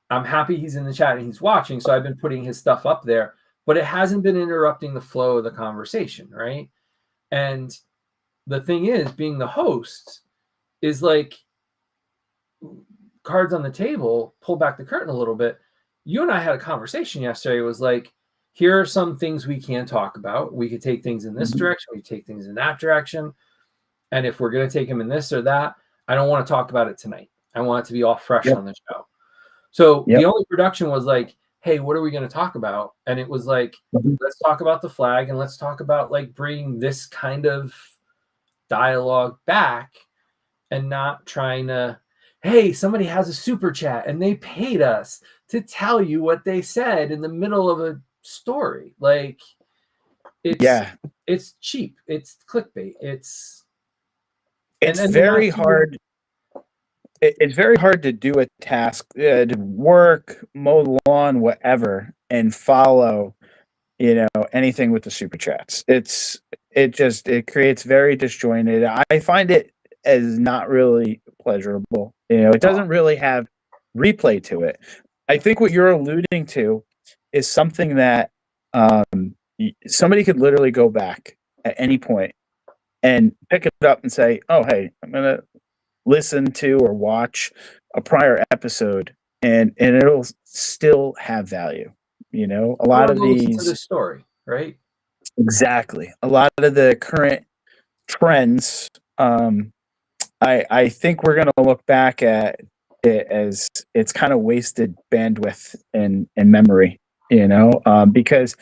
I'm happy he's in the chat and he's watching. So I've been putting his stuff up there, but it hasn't been interrupting the flow of the conversation, right? And the thing is, being the host is like, cards on the table, pull back the curtain a little bit. you and I had a conversation yesterday. It was like, here are some things we can talk about. We could take things in this Mhm. direction, we take things in that direction. And if we're going to take them in this or that, I don't want to talk about it tonight. I want it to be all fresh Yep. on the show. So the Yep. only production was like, hey, what are we going to talk about? And it was like, Mhm. let's talk about the flag and let's talk about like bringing this kind of dialogue back and not trying to, hey, somebody has a super chat and they paid us to tell you what they said in the middle of a story. Like it's Yeah. it's cheap. It's clickbait. And It's then they're not very doing. hard. It's very hard to do a task, to work, mow the lawn, whatever, and follow, anything with the super chats. It creates very disjointed. I find it as not really pleasurable. It Oh, doesn't really have replay to it. I think what you're alluding to is something that somebody could literally go back at any point and pick it up and say, "Oh, hey, I'm gonna listen to or watch a prior episode," and it'll still have value. A I lot want to of go listen to these. this story, right? Exactly. A lot of the current trends, I think we're gonna look back at it as it's kind of wasted bandwidth and memory, because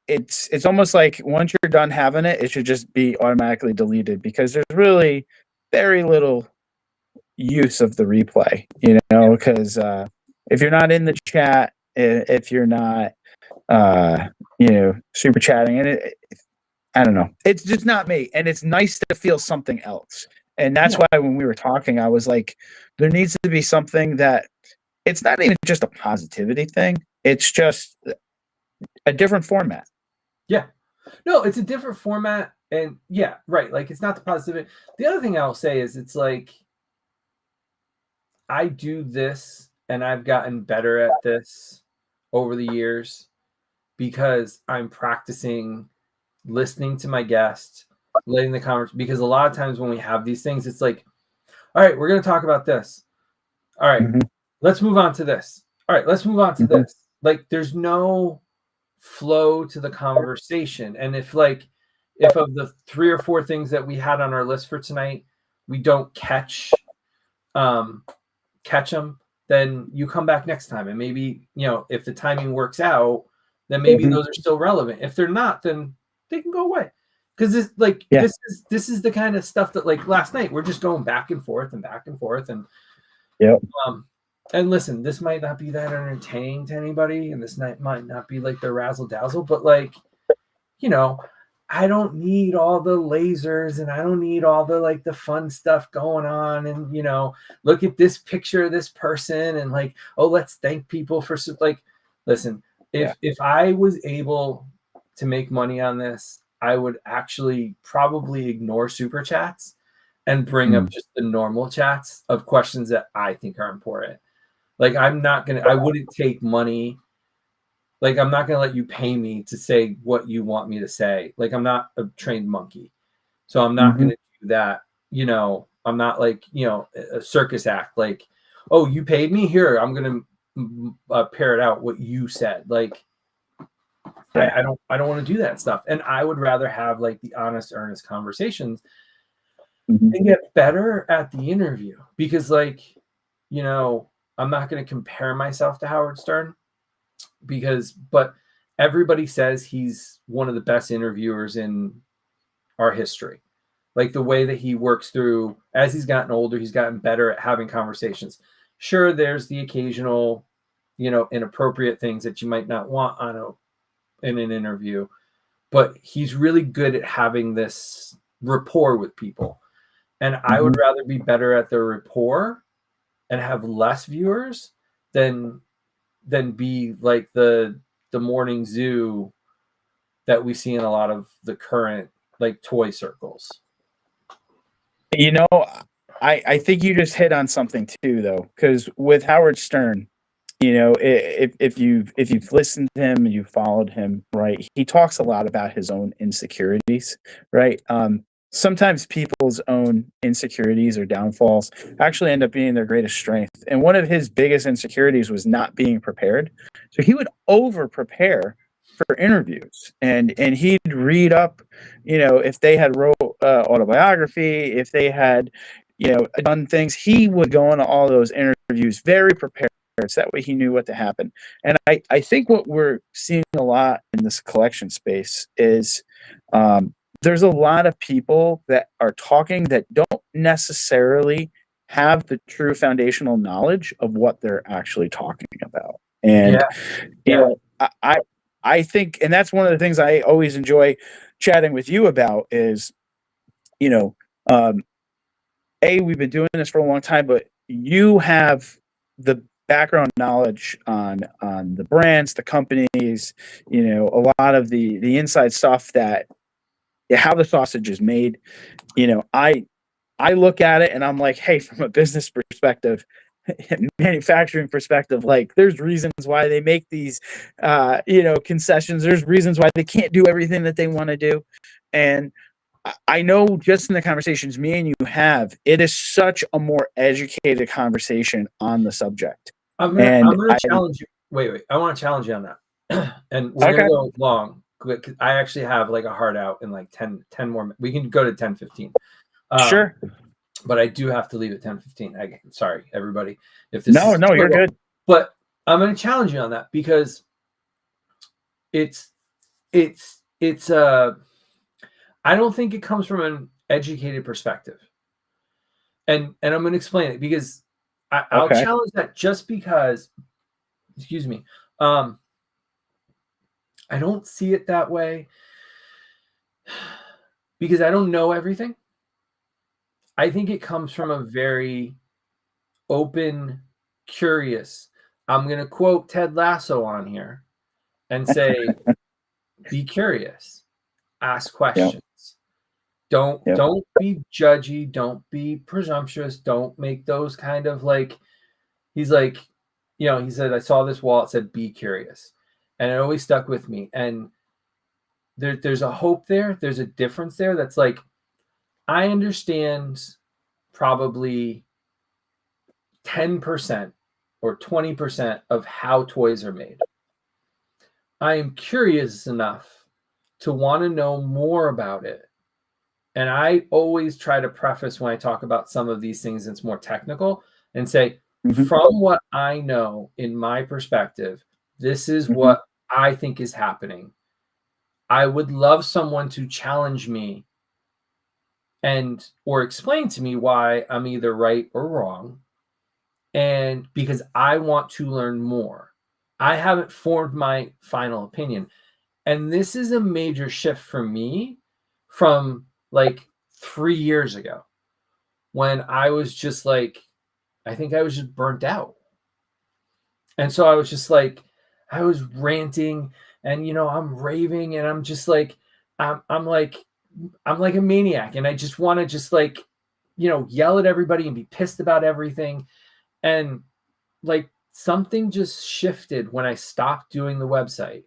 it's almost like once you're done having it, it should just be automatically deleted because there's really very little use of the replay, Yeah. because if you're not in the chat, if you're not, super chatting, and I don't know. It's just not me, and it's nice to feel something else. And that's Yeah. why when we were talking, I was like, there needs to be something that it's not even just a positivity thing. It's just a different format. Yeah. No, it's a different format. And yeah, right. Like it's not the positive. The other thing I'll say is it's like I do this and I've gotten better at this over the years because I'm practicing listening to my guest, letting the conversation. Because a lot of times when we have these things, it's like, all right, we're going to talk about this. All right, Mhm, let's move on to this. All right, let's move on to mhm, this. Like, there's no flow to the conversation. And if of the 3 or 4 things that we had on our list for tonight, we don't um, catch them, then you come back next time. And maybe, if the timing works out, then maybe mhm. those are still relevant. If they're not, then they can go away. Because Yeah. this is the kind of stuff that like last night we're just going back and forth and back and forth Yep. um and listen, this might not be that entertaining to anybody, and this night might not be like the razzle dazzle, but like you know, I don't need all the lasers and I don't need all the like the fun stuff going on. And look at this picture of this person and like, oh, let's thank people for like, listen, Yeah. if I was able to make money on this, I would actually probably ignore super chats and bring up Mm. just the normal chats of questions that I think are important. Like I wouldn't take money, like, I'm not gonna let you pay me to say what you want me to say. Like, I'm not a trained monkey, so I'm not Mhm. gonna do that. I'm not like a circus act. Like, oh, you paid me here. I'm gonna parrot out what you said. Like, Yeah. I don't want to do that stuff. And I would rather have like the honest, earnest conversations Mhm. and get better at the interview because, like, you know, I'm not gonna compare myself to Howard Stern but everybody says he's one of the best interviewers in our history. Like the way that he works through as he's gotten older, he's gotten better at having conversations. Sure, there's the occasional, inappropriate things that you might not want in an interview, but he's really good at having this rapport with people. And I would Mhm. rather be better at the rapport and have less viewers than be like the morning zoo that we see in a lot of the current like toy circles. You know, I think you just hit on something too, though, because with Howard Stern, if you've listened to him, you followed him, right? He talks a lot about his own insecurities, right? sometimes people's own insecurities or downfalls actually end up being their greatest strength. And one of his biggest insecurities was not being prepared. So he would over prepare for interviews, and he'd read up, if they had wrote autobiography, if they had, done things, he would go into all those interviews very prepared. So that way he knew what to happen. And I think what we're seeing a lot in this collection space is there's a lot of people that are talking that don't necessarily have the true foundational knowledge of what they're actually talking about. And I think, and that's one of the things I always enjoy chatting with you about is, you know, um, we've been doing this for a long time, but you have the background knowledge on the brands, the companies, a lot of the inside stuff that how the sausage is made. I look at it and I'm like, hey, from a business perspective, manufacturing perspective, like there's reasons why they make these concessions. There's reasons why they can't do everything that they want to do. And I know just in the conversations me and you have, it is such a more educated conversation on the subject. I'm gonna challenge you. Wait. I want to challenge you on that. And we're gonna go long. I actually have like a heart out in like 10 more. We can go to 10:15. Sure. But I do have to leave at 10:15. Sorry, everybody. If this no, you're good. But I'm going to challenge you on that because it's I don't think it comes from an educated perspective. And I'm going to explain it because I'll challenge that just because, excuse me, I don't see it that way because I don't know everything. I think it comes from a very open, curious. I'm going to quote Ted Lasso on here and say, be curious, ask questions. Don't be judgy. Don't be presumptuous. Don't make those kind of like, he's like, he said, I saw this wall. It said, be curious. And it always stuck with me. And there's a hope there. There's a difference there. That's like, I understand probably 10% or 20% of how toys are made. I am curious enough to want to know more about it. And I always try to preface when I talk about some of these things, it's more technical, and say, from what I know in my perspective, this is what I think is happening. I would love someone to challenge me or explain to me why I'm either right or wrong. And because I want to learn more. I haven't formed my final opinion. And this is a major shift for me from like 3 years ago when I was just like, I think I was just burnt out. And so I was just like, I was ranting and, I'm raving and I'm just like, I'm like a maniac. And I just want to just like, yell at everybody and be pissed about everything. And like something just shifted when I stopped doing the website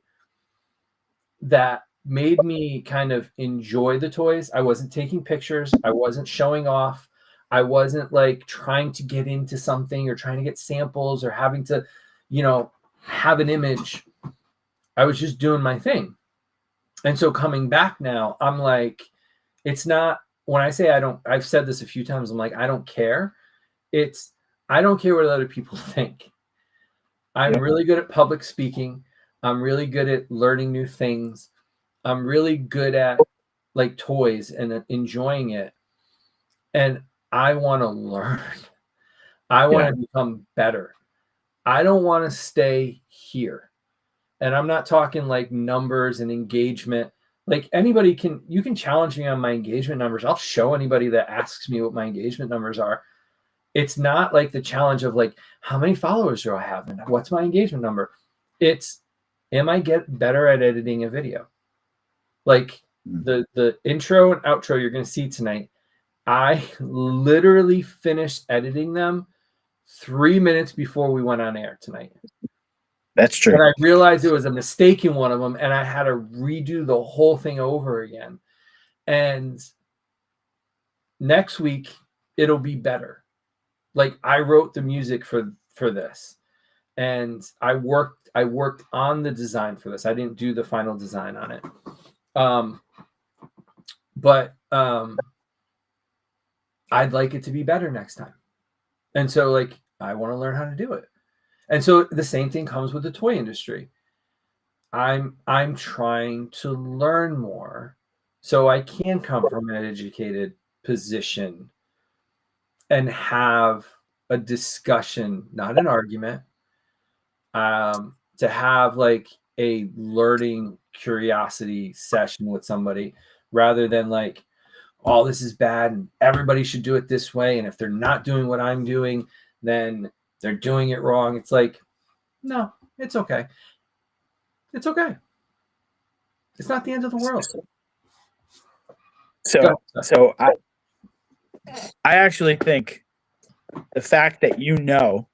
that made me kind of enjoy the toys. I wasn't taking pictures. I wasn't showing off. I wasn't like trying to get into something or trying to get samples or having to, have an image. I was just doing my thing. And so coming back now, I'm like, it's not, when I say I've said this a few times, I'm like, I don't care. I don't care what other people think. I'm really good at public speaking. I'm really good at learning new things. I'm really good at like toys and enjoying it. And I want to learn. I want to become better. I don't want to stay here. And I'm not talking like numbers and engagement. Like you can challenge me on my engagement numbers. I'll show anybody that asks me what my engagement numbers are. It's not like the challenge of like, how many followers do I have and what's my engagement number? It's, am I get better at editing a video? Like the intro and outro you're going to see tonight, I literally finished editing them 3 minutes before we went on air tonight. That's true. And I realized it was a mistake in one of them, and I had to redo the whole thing over again. And next week it'll be better. Like I wrote the music for this, and I worked on the design for this. I didn't do the final design on it. But I'd like it to be better next time. And so like I want to learn how to do it. And so the same thing comes with the toy industry. I'm trying to learn more so I can come from an educated position and have a discussion, not an argument, to have like a learning curiosity session with somebody rather than like, oh, this is bad and everybody should do it this way. And if they're not doing what I'm doing, then they're doing it wrong. It's like, no, it's okay. It's okay. It's not the end of the world. So I actually think the fact that you know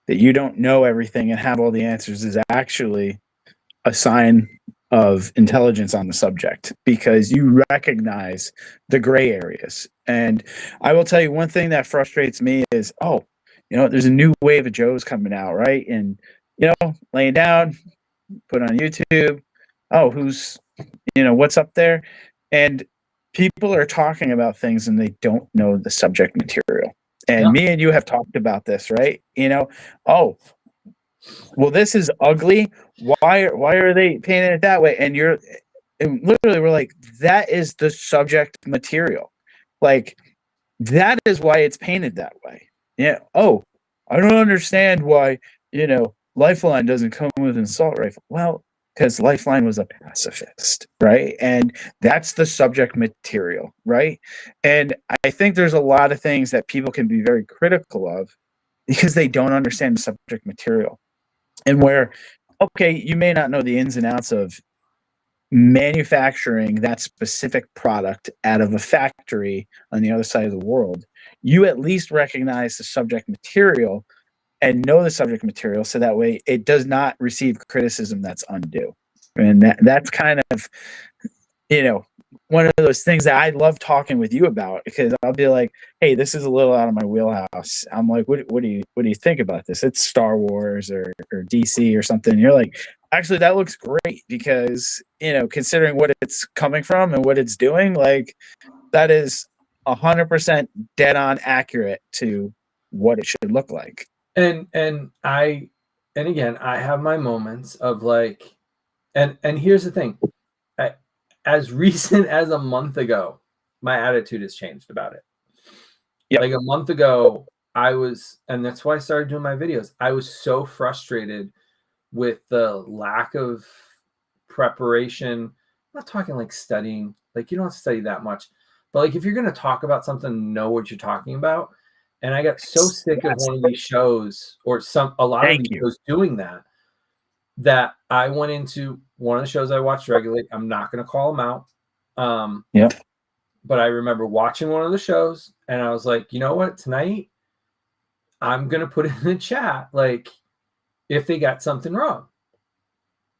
that you don't know everything and have all the answers is actually a sign of intelligence on the subject, because you recognize the gray areas. And I will tell you one thing that frustrates me is, oh, you know, there's a new wave of Joes coming out, right? And, you know, laying down, put on YouTube, oh, who's, you know, what's up there? And people are talking about things and they don't know the subject material. And me and you have talked about this, right? You know, oh, well, this is ugly. Why are they painting it that way? And literally we're like, that is the subject material. Like, that is why it's painted that way. Yeah. Oh, I don't understand why, you know, Lifeline doesn't come with an assault rifle. Well, because Lifeline was a pacifist, right? And that's the subject material, right? And I think there's a lot of things that people can be very critical of because they don't understand the subject material. And where, okay, you may not know the ins and outs of manufacturing that specific product out of a factory on the other side of the world, you at least recognize the subject material and know the subject material, so that way it does not receive criticism that's undue. And that's kind of, you know, one of those things that I love talking with you about, because I'll be like, hey, this is a little out of my wheelhouse. I'm like, what do you think about this? It's Star Wars or DC or something. And you're like, actually, that looks great, because, you know, considering what it's coming from and what it's doing, like, that is 100% dead on accurate to what it should look like. And again, I have my moments of like, and here's the thing, as recent as a month ago, my attitude has changed about it. Yep. Like a month ago, and that's why I started doing my videos. I was so frustrated with the lack of preparation. I'm not talking like studying, like you don't have to study that much, but like if you're going to talk about something, know what you're talking about. And I got so sick of one of these shows, or a lot of these shows doing that I went into one of the shows I watched regularly. I'm not going to call them out. But I remember watching one of the shows and I was like, you know what, tonight I'm going to put in the chat, like, if they got something wrong.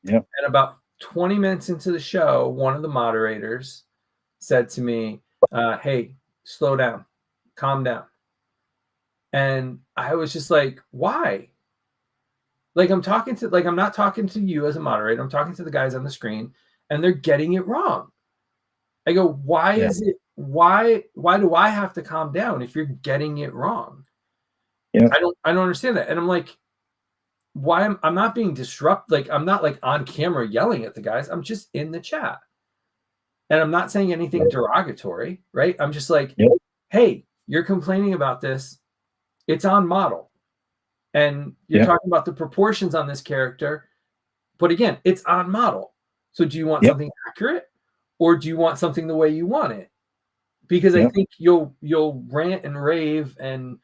Yep. And about 20 minutes into the show, one of the moderators said to me, hey, slow down, calm down. And I was just like, why? Like I'm not talking to you as a moderator. I'm talking to the guys on the screen and they're getting it wrong. I go, why do I have to calm down if you're getting it wrong? Yeah. I don't understand that. And I'm like, why I'm not being disrupted. Like I'm not like on camera yelling at the guys. I'm just in the chat. And I'm not saying anything derogatory, right? I'm just like, hey, you're complaining about this. It's on model. And you're talking about the proportions on this character. But again, it's on model. So do you want something accurate, or do you want something the way you want it? Because I think you'll rant and rave and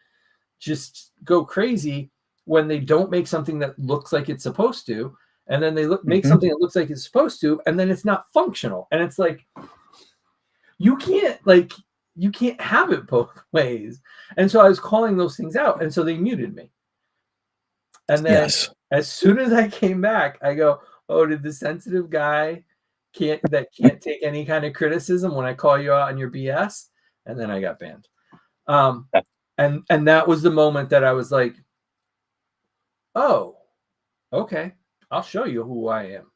just go crazy when they don't make something that looks like it's supposed to, and then they make something that looks like it's supposed to, and then it's not functional. And it's like, you can't have it both ways. And so I was calling those things out, and so they muted me. And then as soon as I came back, I go, oh, did the sensitive guy can't take any kind of criticism when I call you out on your BS? and then I got banned. And that was the moment that I was like, oh, okay, I'll show you who I am.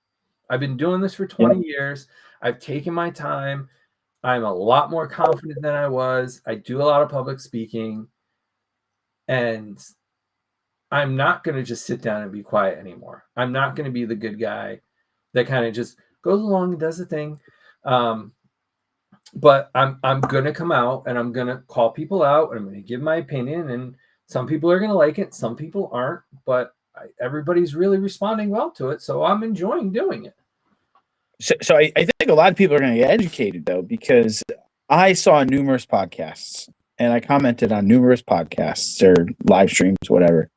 I've been doing this for 20 years. I've taken my time. I'm a lot more confident than I was. I do a lot of public speaking, and I'm not going to just sit down and be quiet anymore. I'm not going to be the good guy that kind of just goes along and does the thing. But I'm going to come out and I'm going to call people out and I'm going to give my opinion. And some people are going to like it. Some people aren't, but everybody's really responding well to it. So I'm enjoying doing it. So I think a lot of people are going to get educated, though, because I saw numerous podcasts and I commented on numerous podcasts or live streams, whatever.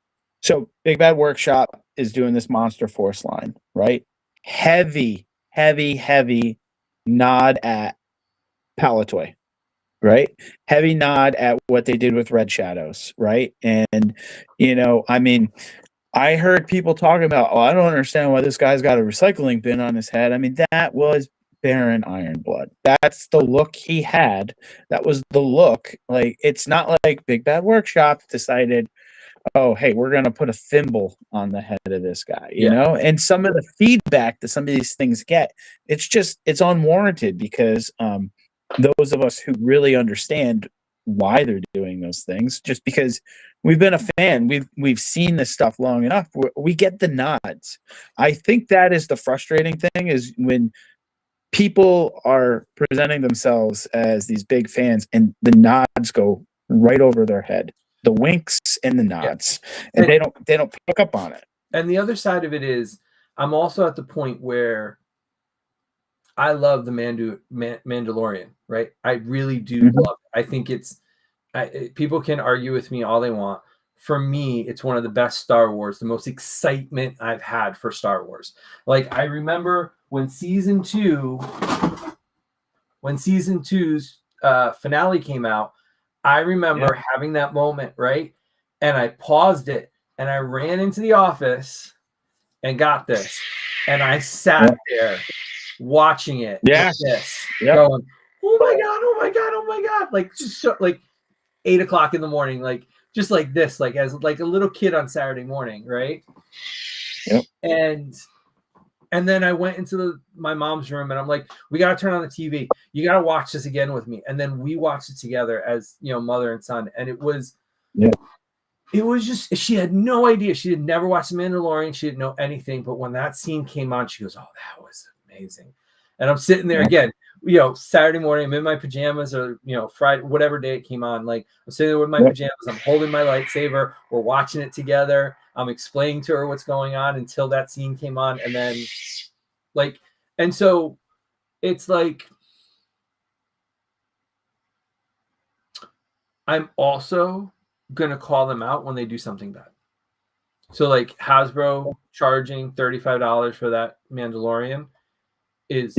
So Big Bad Workshop is doing this Monster Force line, right? Heavy nod at Palatoy, right? Heavy nod at what they did with Red Shadows, right? And, I mean, I heard people talking about, I don't understand why this guy's got a recycling bin on his head. I mean, that was Baron Ironblood. That's the look he had. That was the look. Like, it's not like Big Bad Workshop decided, oh, hey, we're going to put a thimble on the head of this guy, you know? And some of the feedback that some of these things get, it's unwarranted because those of us who really understand why they're doing those things, just because we've been a fan, we've seen this stuff long enough, we get the nods. I think that is the frustrating thing, is when people are presenting themselves as these big fans and the nods go right over their head, the winks and the nods, and they don't pick up on it. And the other side of it is, I'm also at the point where I love the Mandalorian, right? I really do love it. I think people can argue with me all they want. For me, it's one of the best Star Wars, the most excitement I've had for Star Wars. Like, I remember when season 2's finale came out, I remember having that moment, right? And I paused it and I ran into the office and got this. And I sat there watching it with this, going, oh my God, oh my God, oh my God. Like, just like 8 o'clock in the morning, like just like this, like as like a little kid on Saturday morning, right? And then I went into my mom's room and I'm like, we got to turn on the TV. You got to watch this again with me. And then we watched it together as, mother and son. And it was just, she had no idea. She had never watched The Mandalorian. She didn't know anything. But when that scene came on, she goes, oh, that was amazing. And I'm sitting there again, Saturday morning, I'm in my pajamas, or, Friday, whatever day it came on. Like, I'm sitting there with my pajamas. I'm holding my lightsaber. We're watching it together. I'm explaining to her what's going on until that scene came on. And then, like, and so it's like, I'm also going to call them out when they do something bad. So, like, Hasbro charging $35 for that Mandalorian is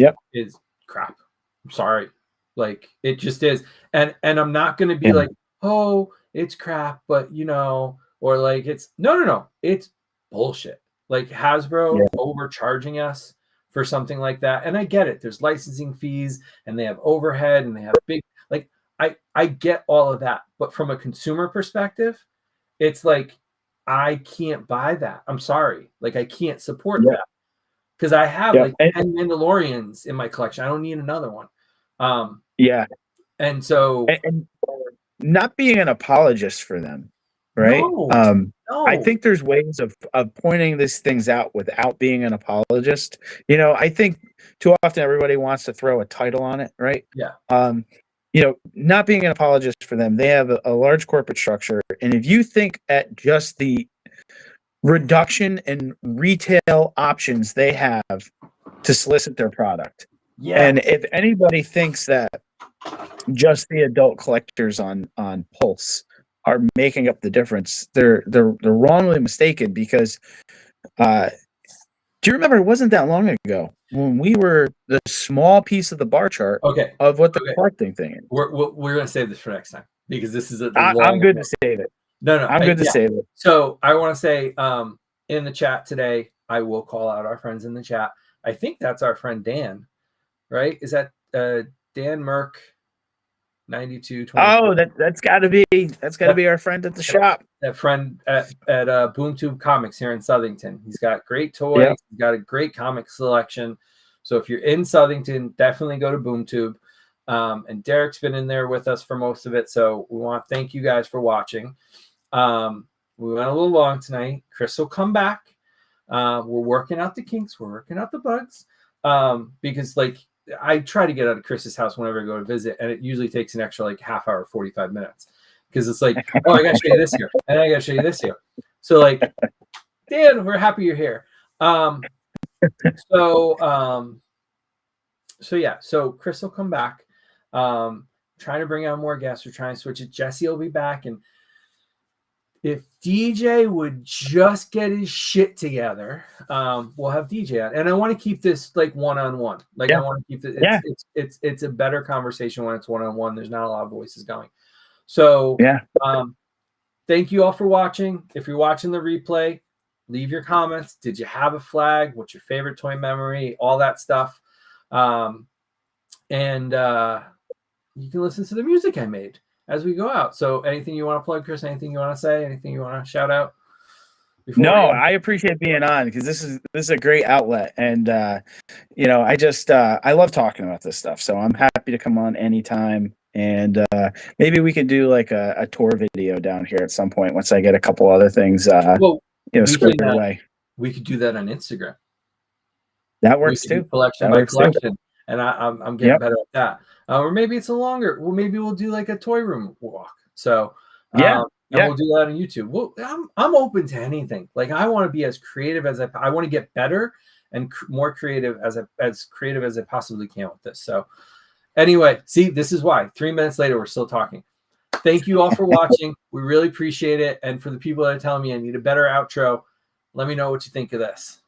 crap. I'm sorry. Like, it just is. And I'm not going to be like, oh, it's crap, but or like it's no. It's bullshit. Like, Hasbro overcharging us for something like that. And I get it. There's licensing fees and they have overhead and they have big, like, I get all of that. But from a consumer perspective, it's like, I can't buy that. I'm sorry. Like, I can't support that. Because I have like 10 Mandalorians in my collection. I don't need another one. And so, and not being an apologist for them, right? No. I think there's ways of pointing these things out without being an apologist. I think too often everybody wants to throw a title on it, right? Not being an apologist for them, they have a large corporate structure, and if you think at just the reduction in retail options they have to solicit their product. And if anybody thinks that just the adult collectors on Pulse are making up the difference, they're wrongly mistaken, because do you remember, it wasn't that long ago when we were the small piece of the bar chart of what the collecting thing is? We're going to save this for next time, because this is I'm good to save it. No, I'm good to save it. So I want to say, in the chat today, I will call out our friends in the chat. I think that's our friend Dan, right? Is that Dan Merck? 92 Oh, that's got to be our friend at the shop. That friend at BoomTube Comics here in Southington. He's got great toys. Yep. He's got a great comic selection. So if you're in Southington, definitely go to BoomTube. And Derek's been in there with us for most of it. So we want to thank you guys for watching. We went a little long tonight. Chris will come back. We're working out the kinks. We're working out the bugs. Because like I try to get out of Chris's house whenever I go to visit, and it usually takes an extra like half hour, 45 minutes. Because it's like, oh, I got to show you this here, and I got to show you this here. So like, Dan, we're happy you're here. So yeah, so Chris will come back. Trying to bring on more guests. We're trying to switch it. Jesse will be back, and if DJ would just get his shit together, we'll have DJ on. And I want to keep this like one-on-one. Like I want to keep it. It's a better conversation when it's one-on-one. There's not a lot of voices going. So thank you all for watching. If you're watching the replay, leave your comments. Did you have a Flagg? What's your favorite toy memory? All that stuff. And you can listen to the music I made as we go out. So anything you want to plug, Chris? Anything you want to say? Anything you want to shout out? No, I appreciate being on because this is a great outlet. And I love talking about this stuff. So I'm happy to come on anytime. And maybe we could do like a tour video down here at some point once I get a couple other things squared away. We could do that on Instagram. That works too. Collection by collection. And I'm getting better at that. Or maybe it's a longer. Well, maybe we'll do like a toy room walk. So we'll do that on YouTube. Well, I'm open to anything. Like I want to be as creative as I want to get better and more creative as I possibly can with this. So anyway, see, this is why 3 minutes later we're still talking. Thank you all for watching. We really appreciate it. And for the people that are telling me I need a better outro, let me know what you think of this.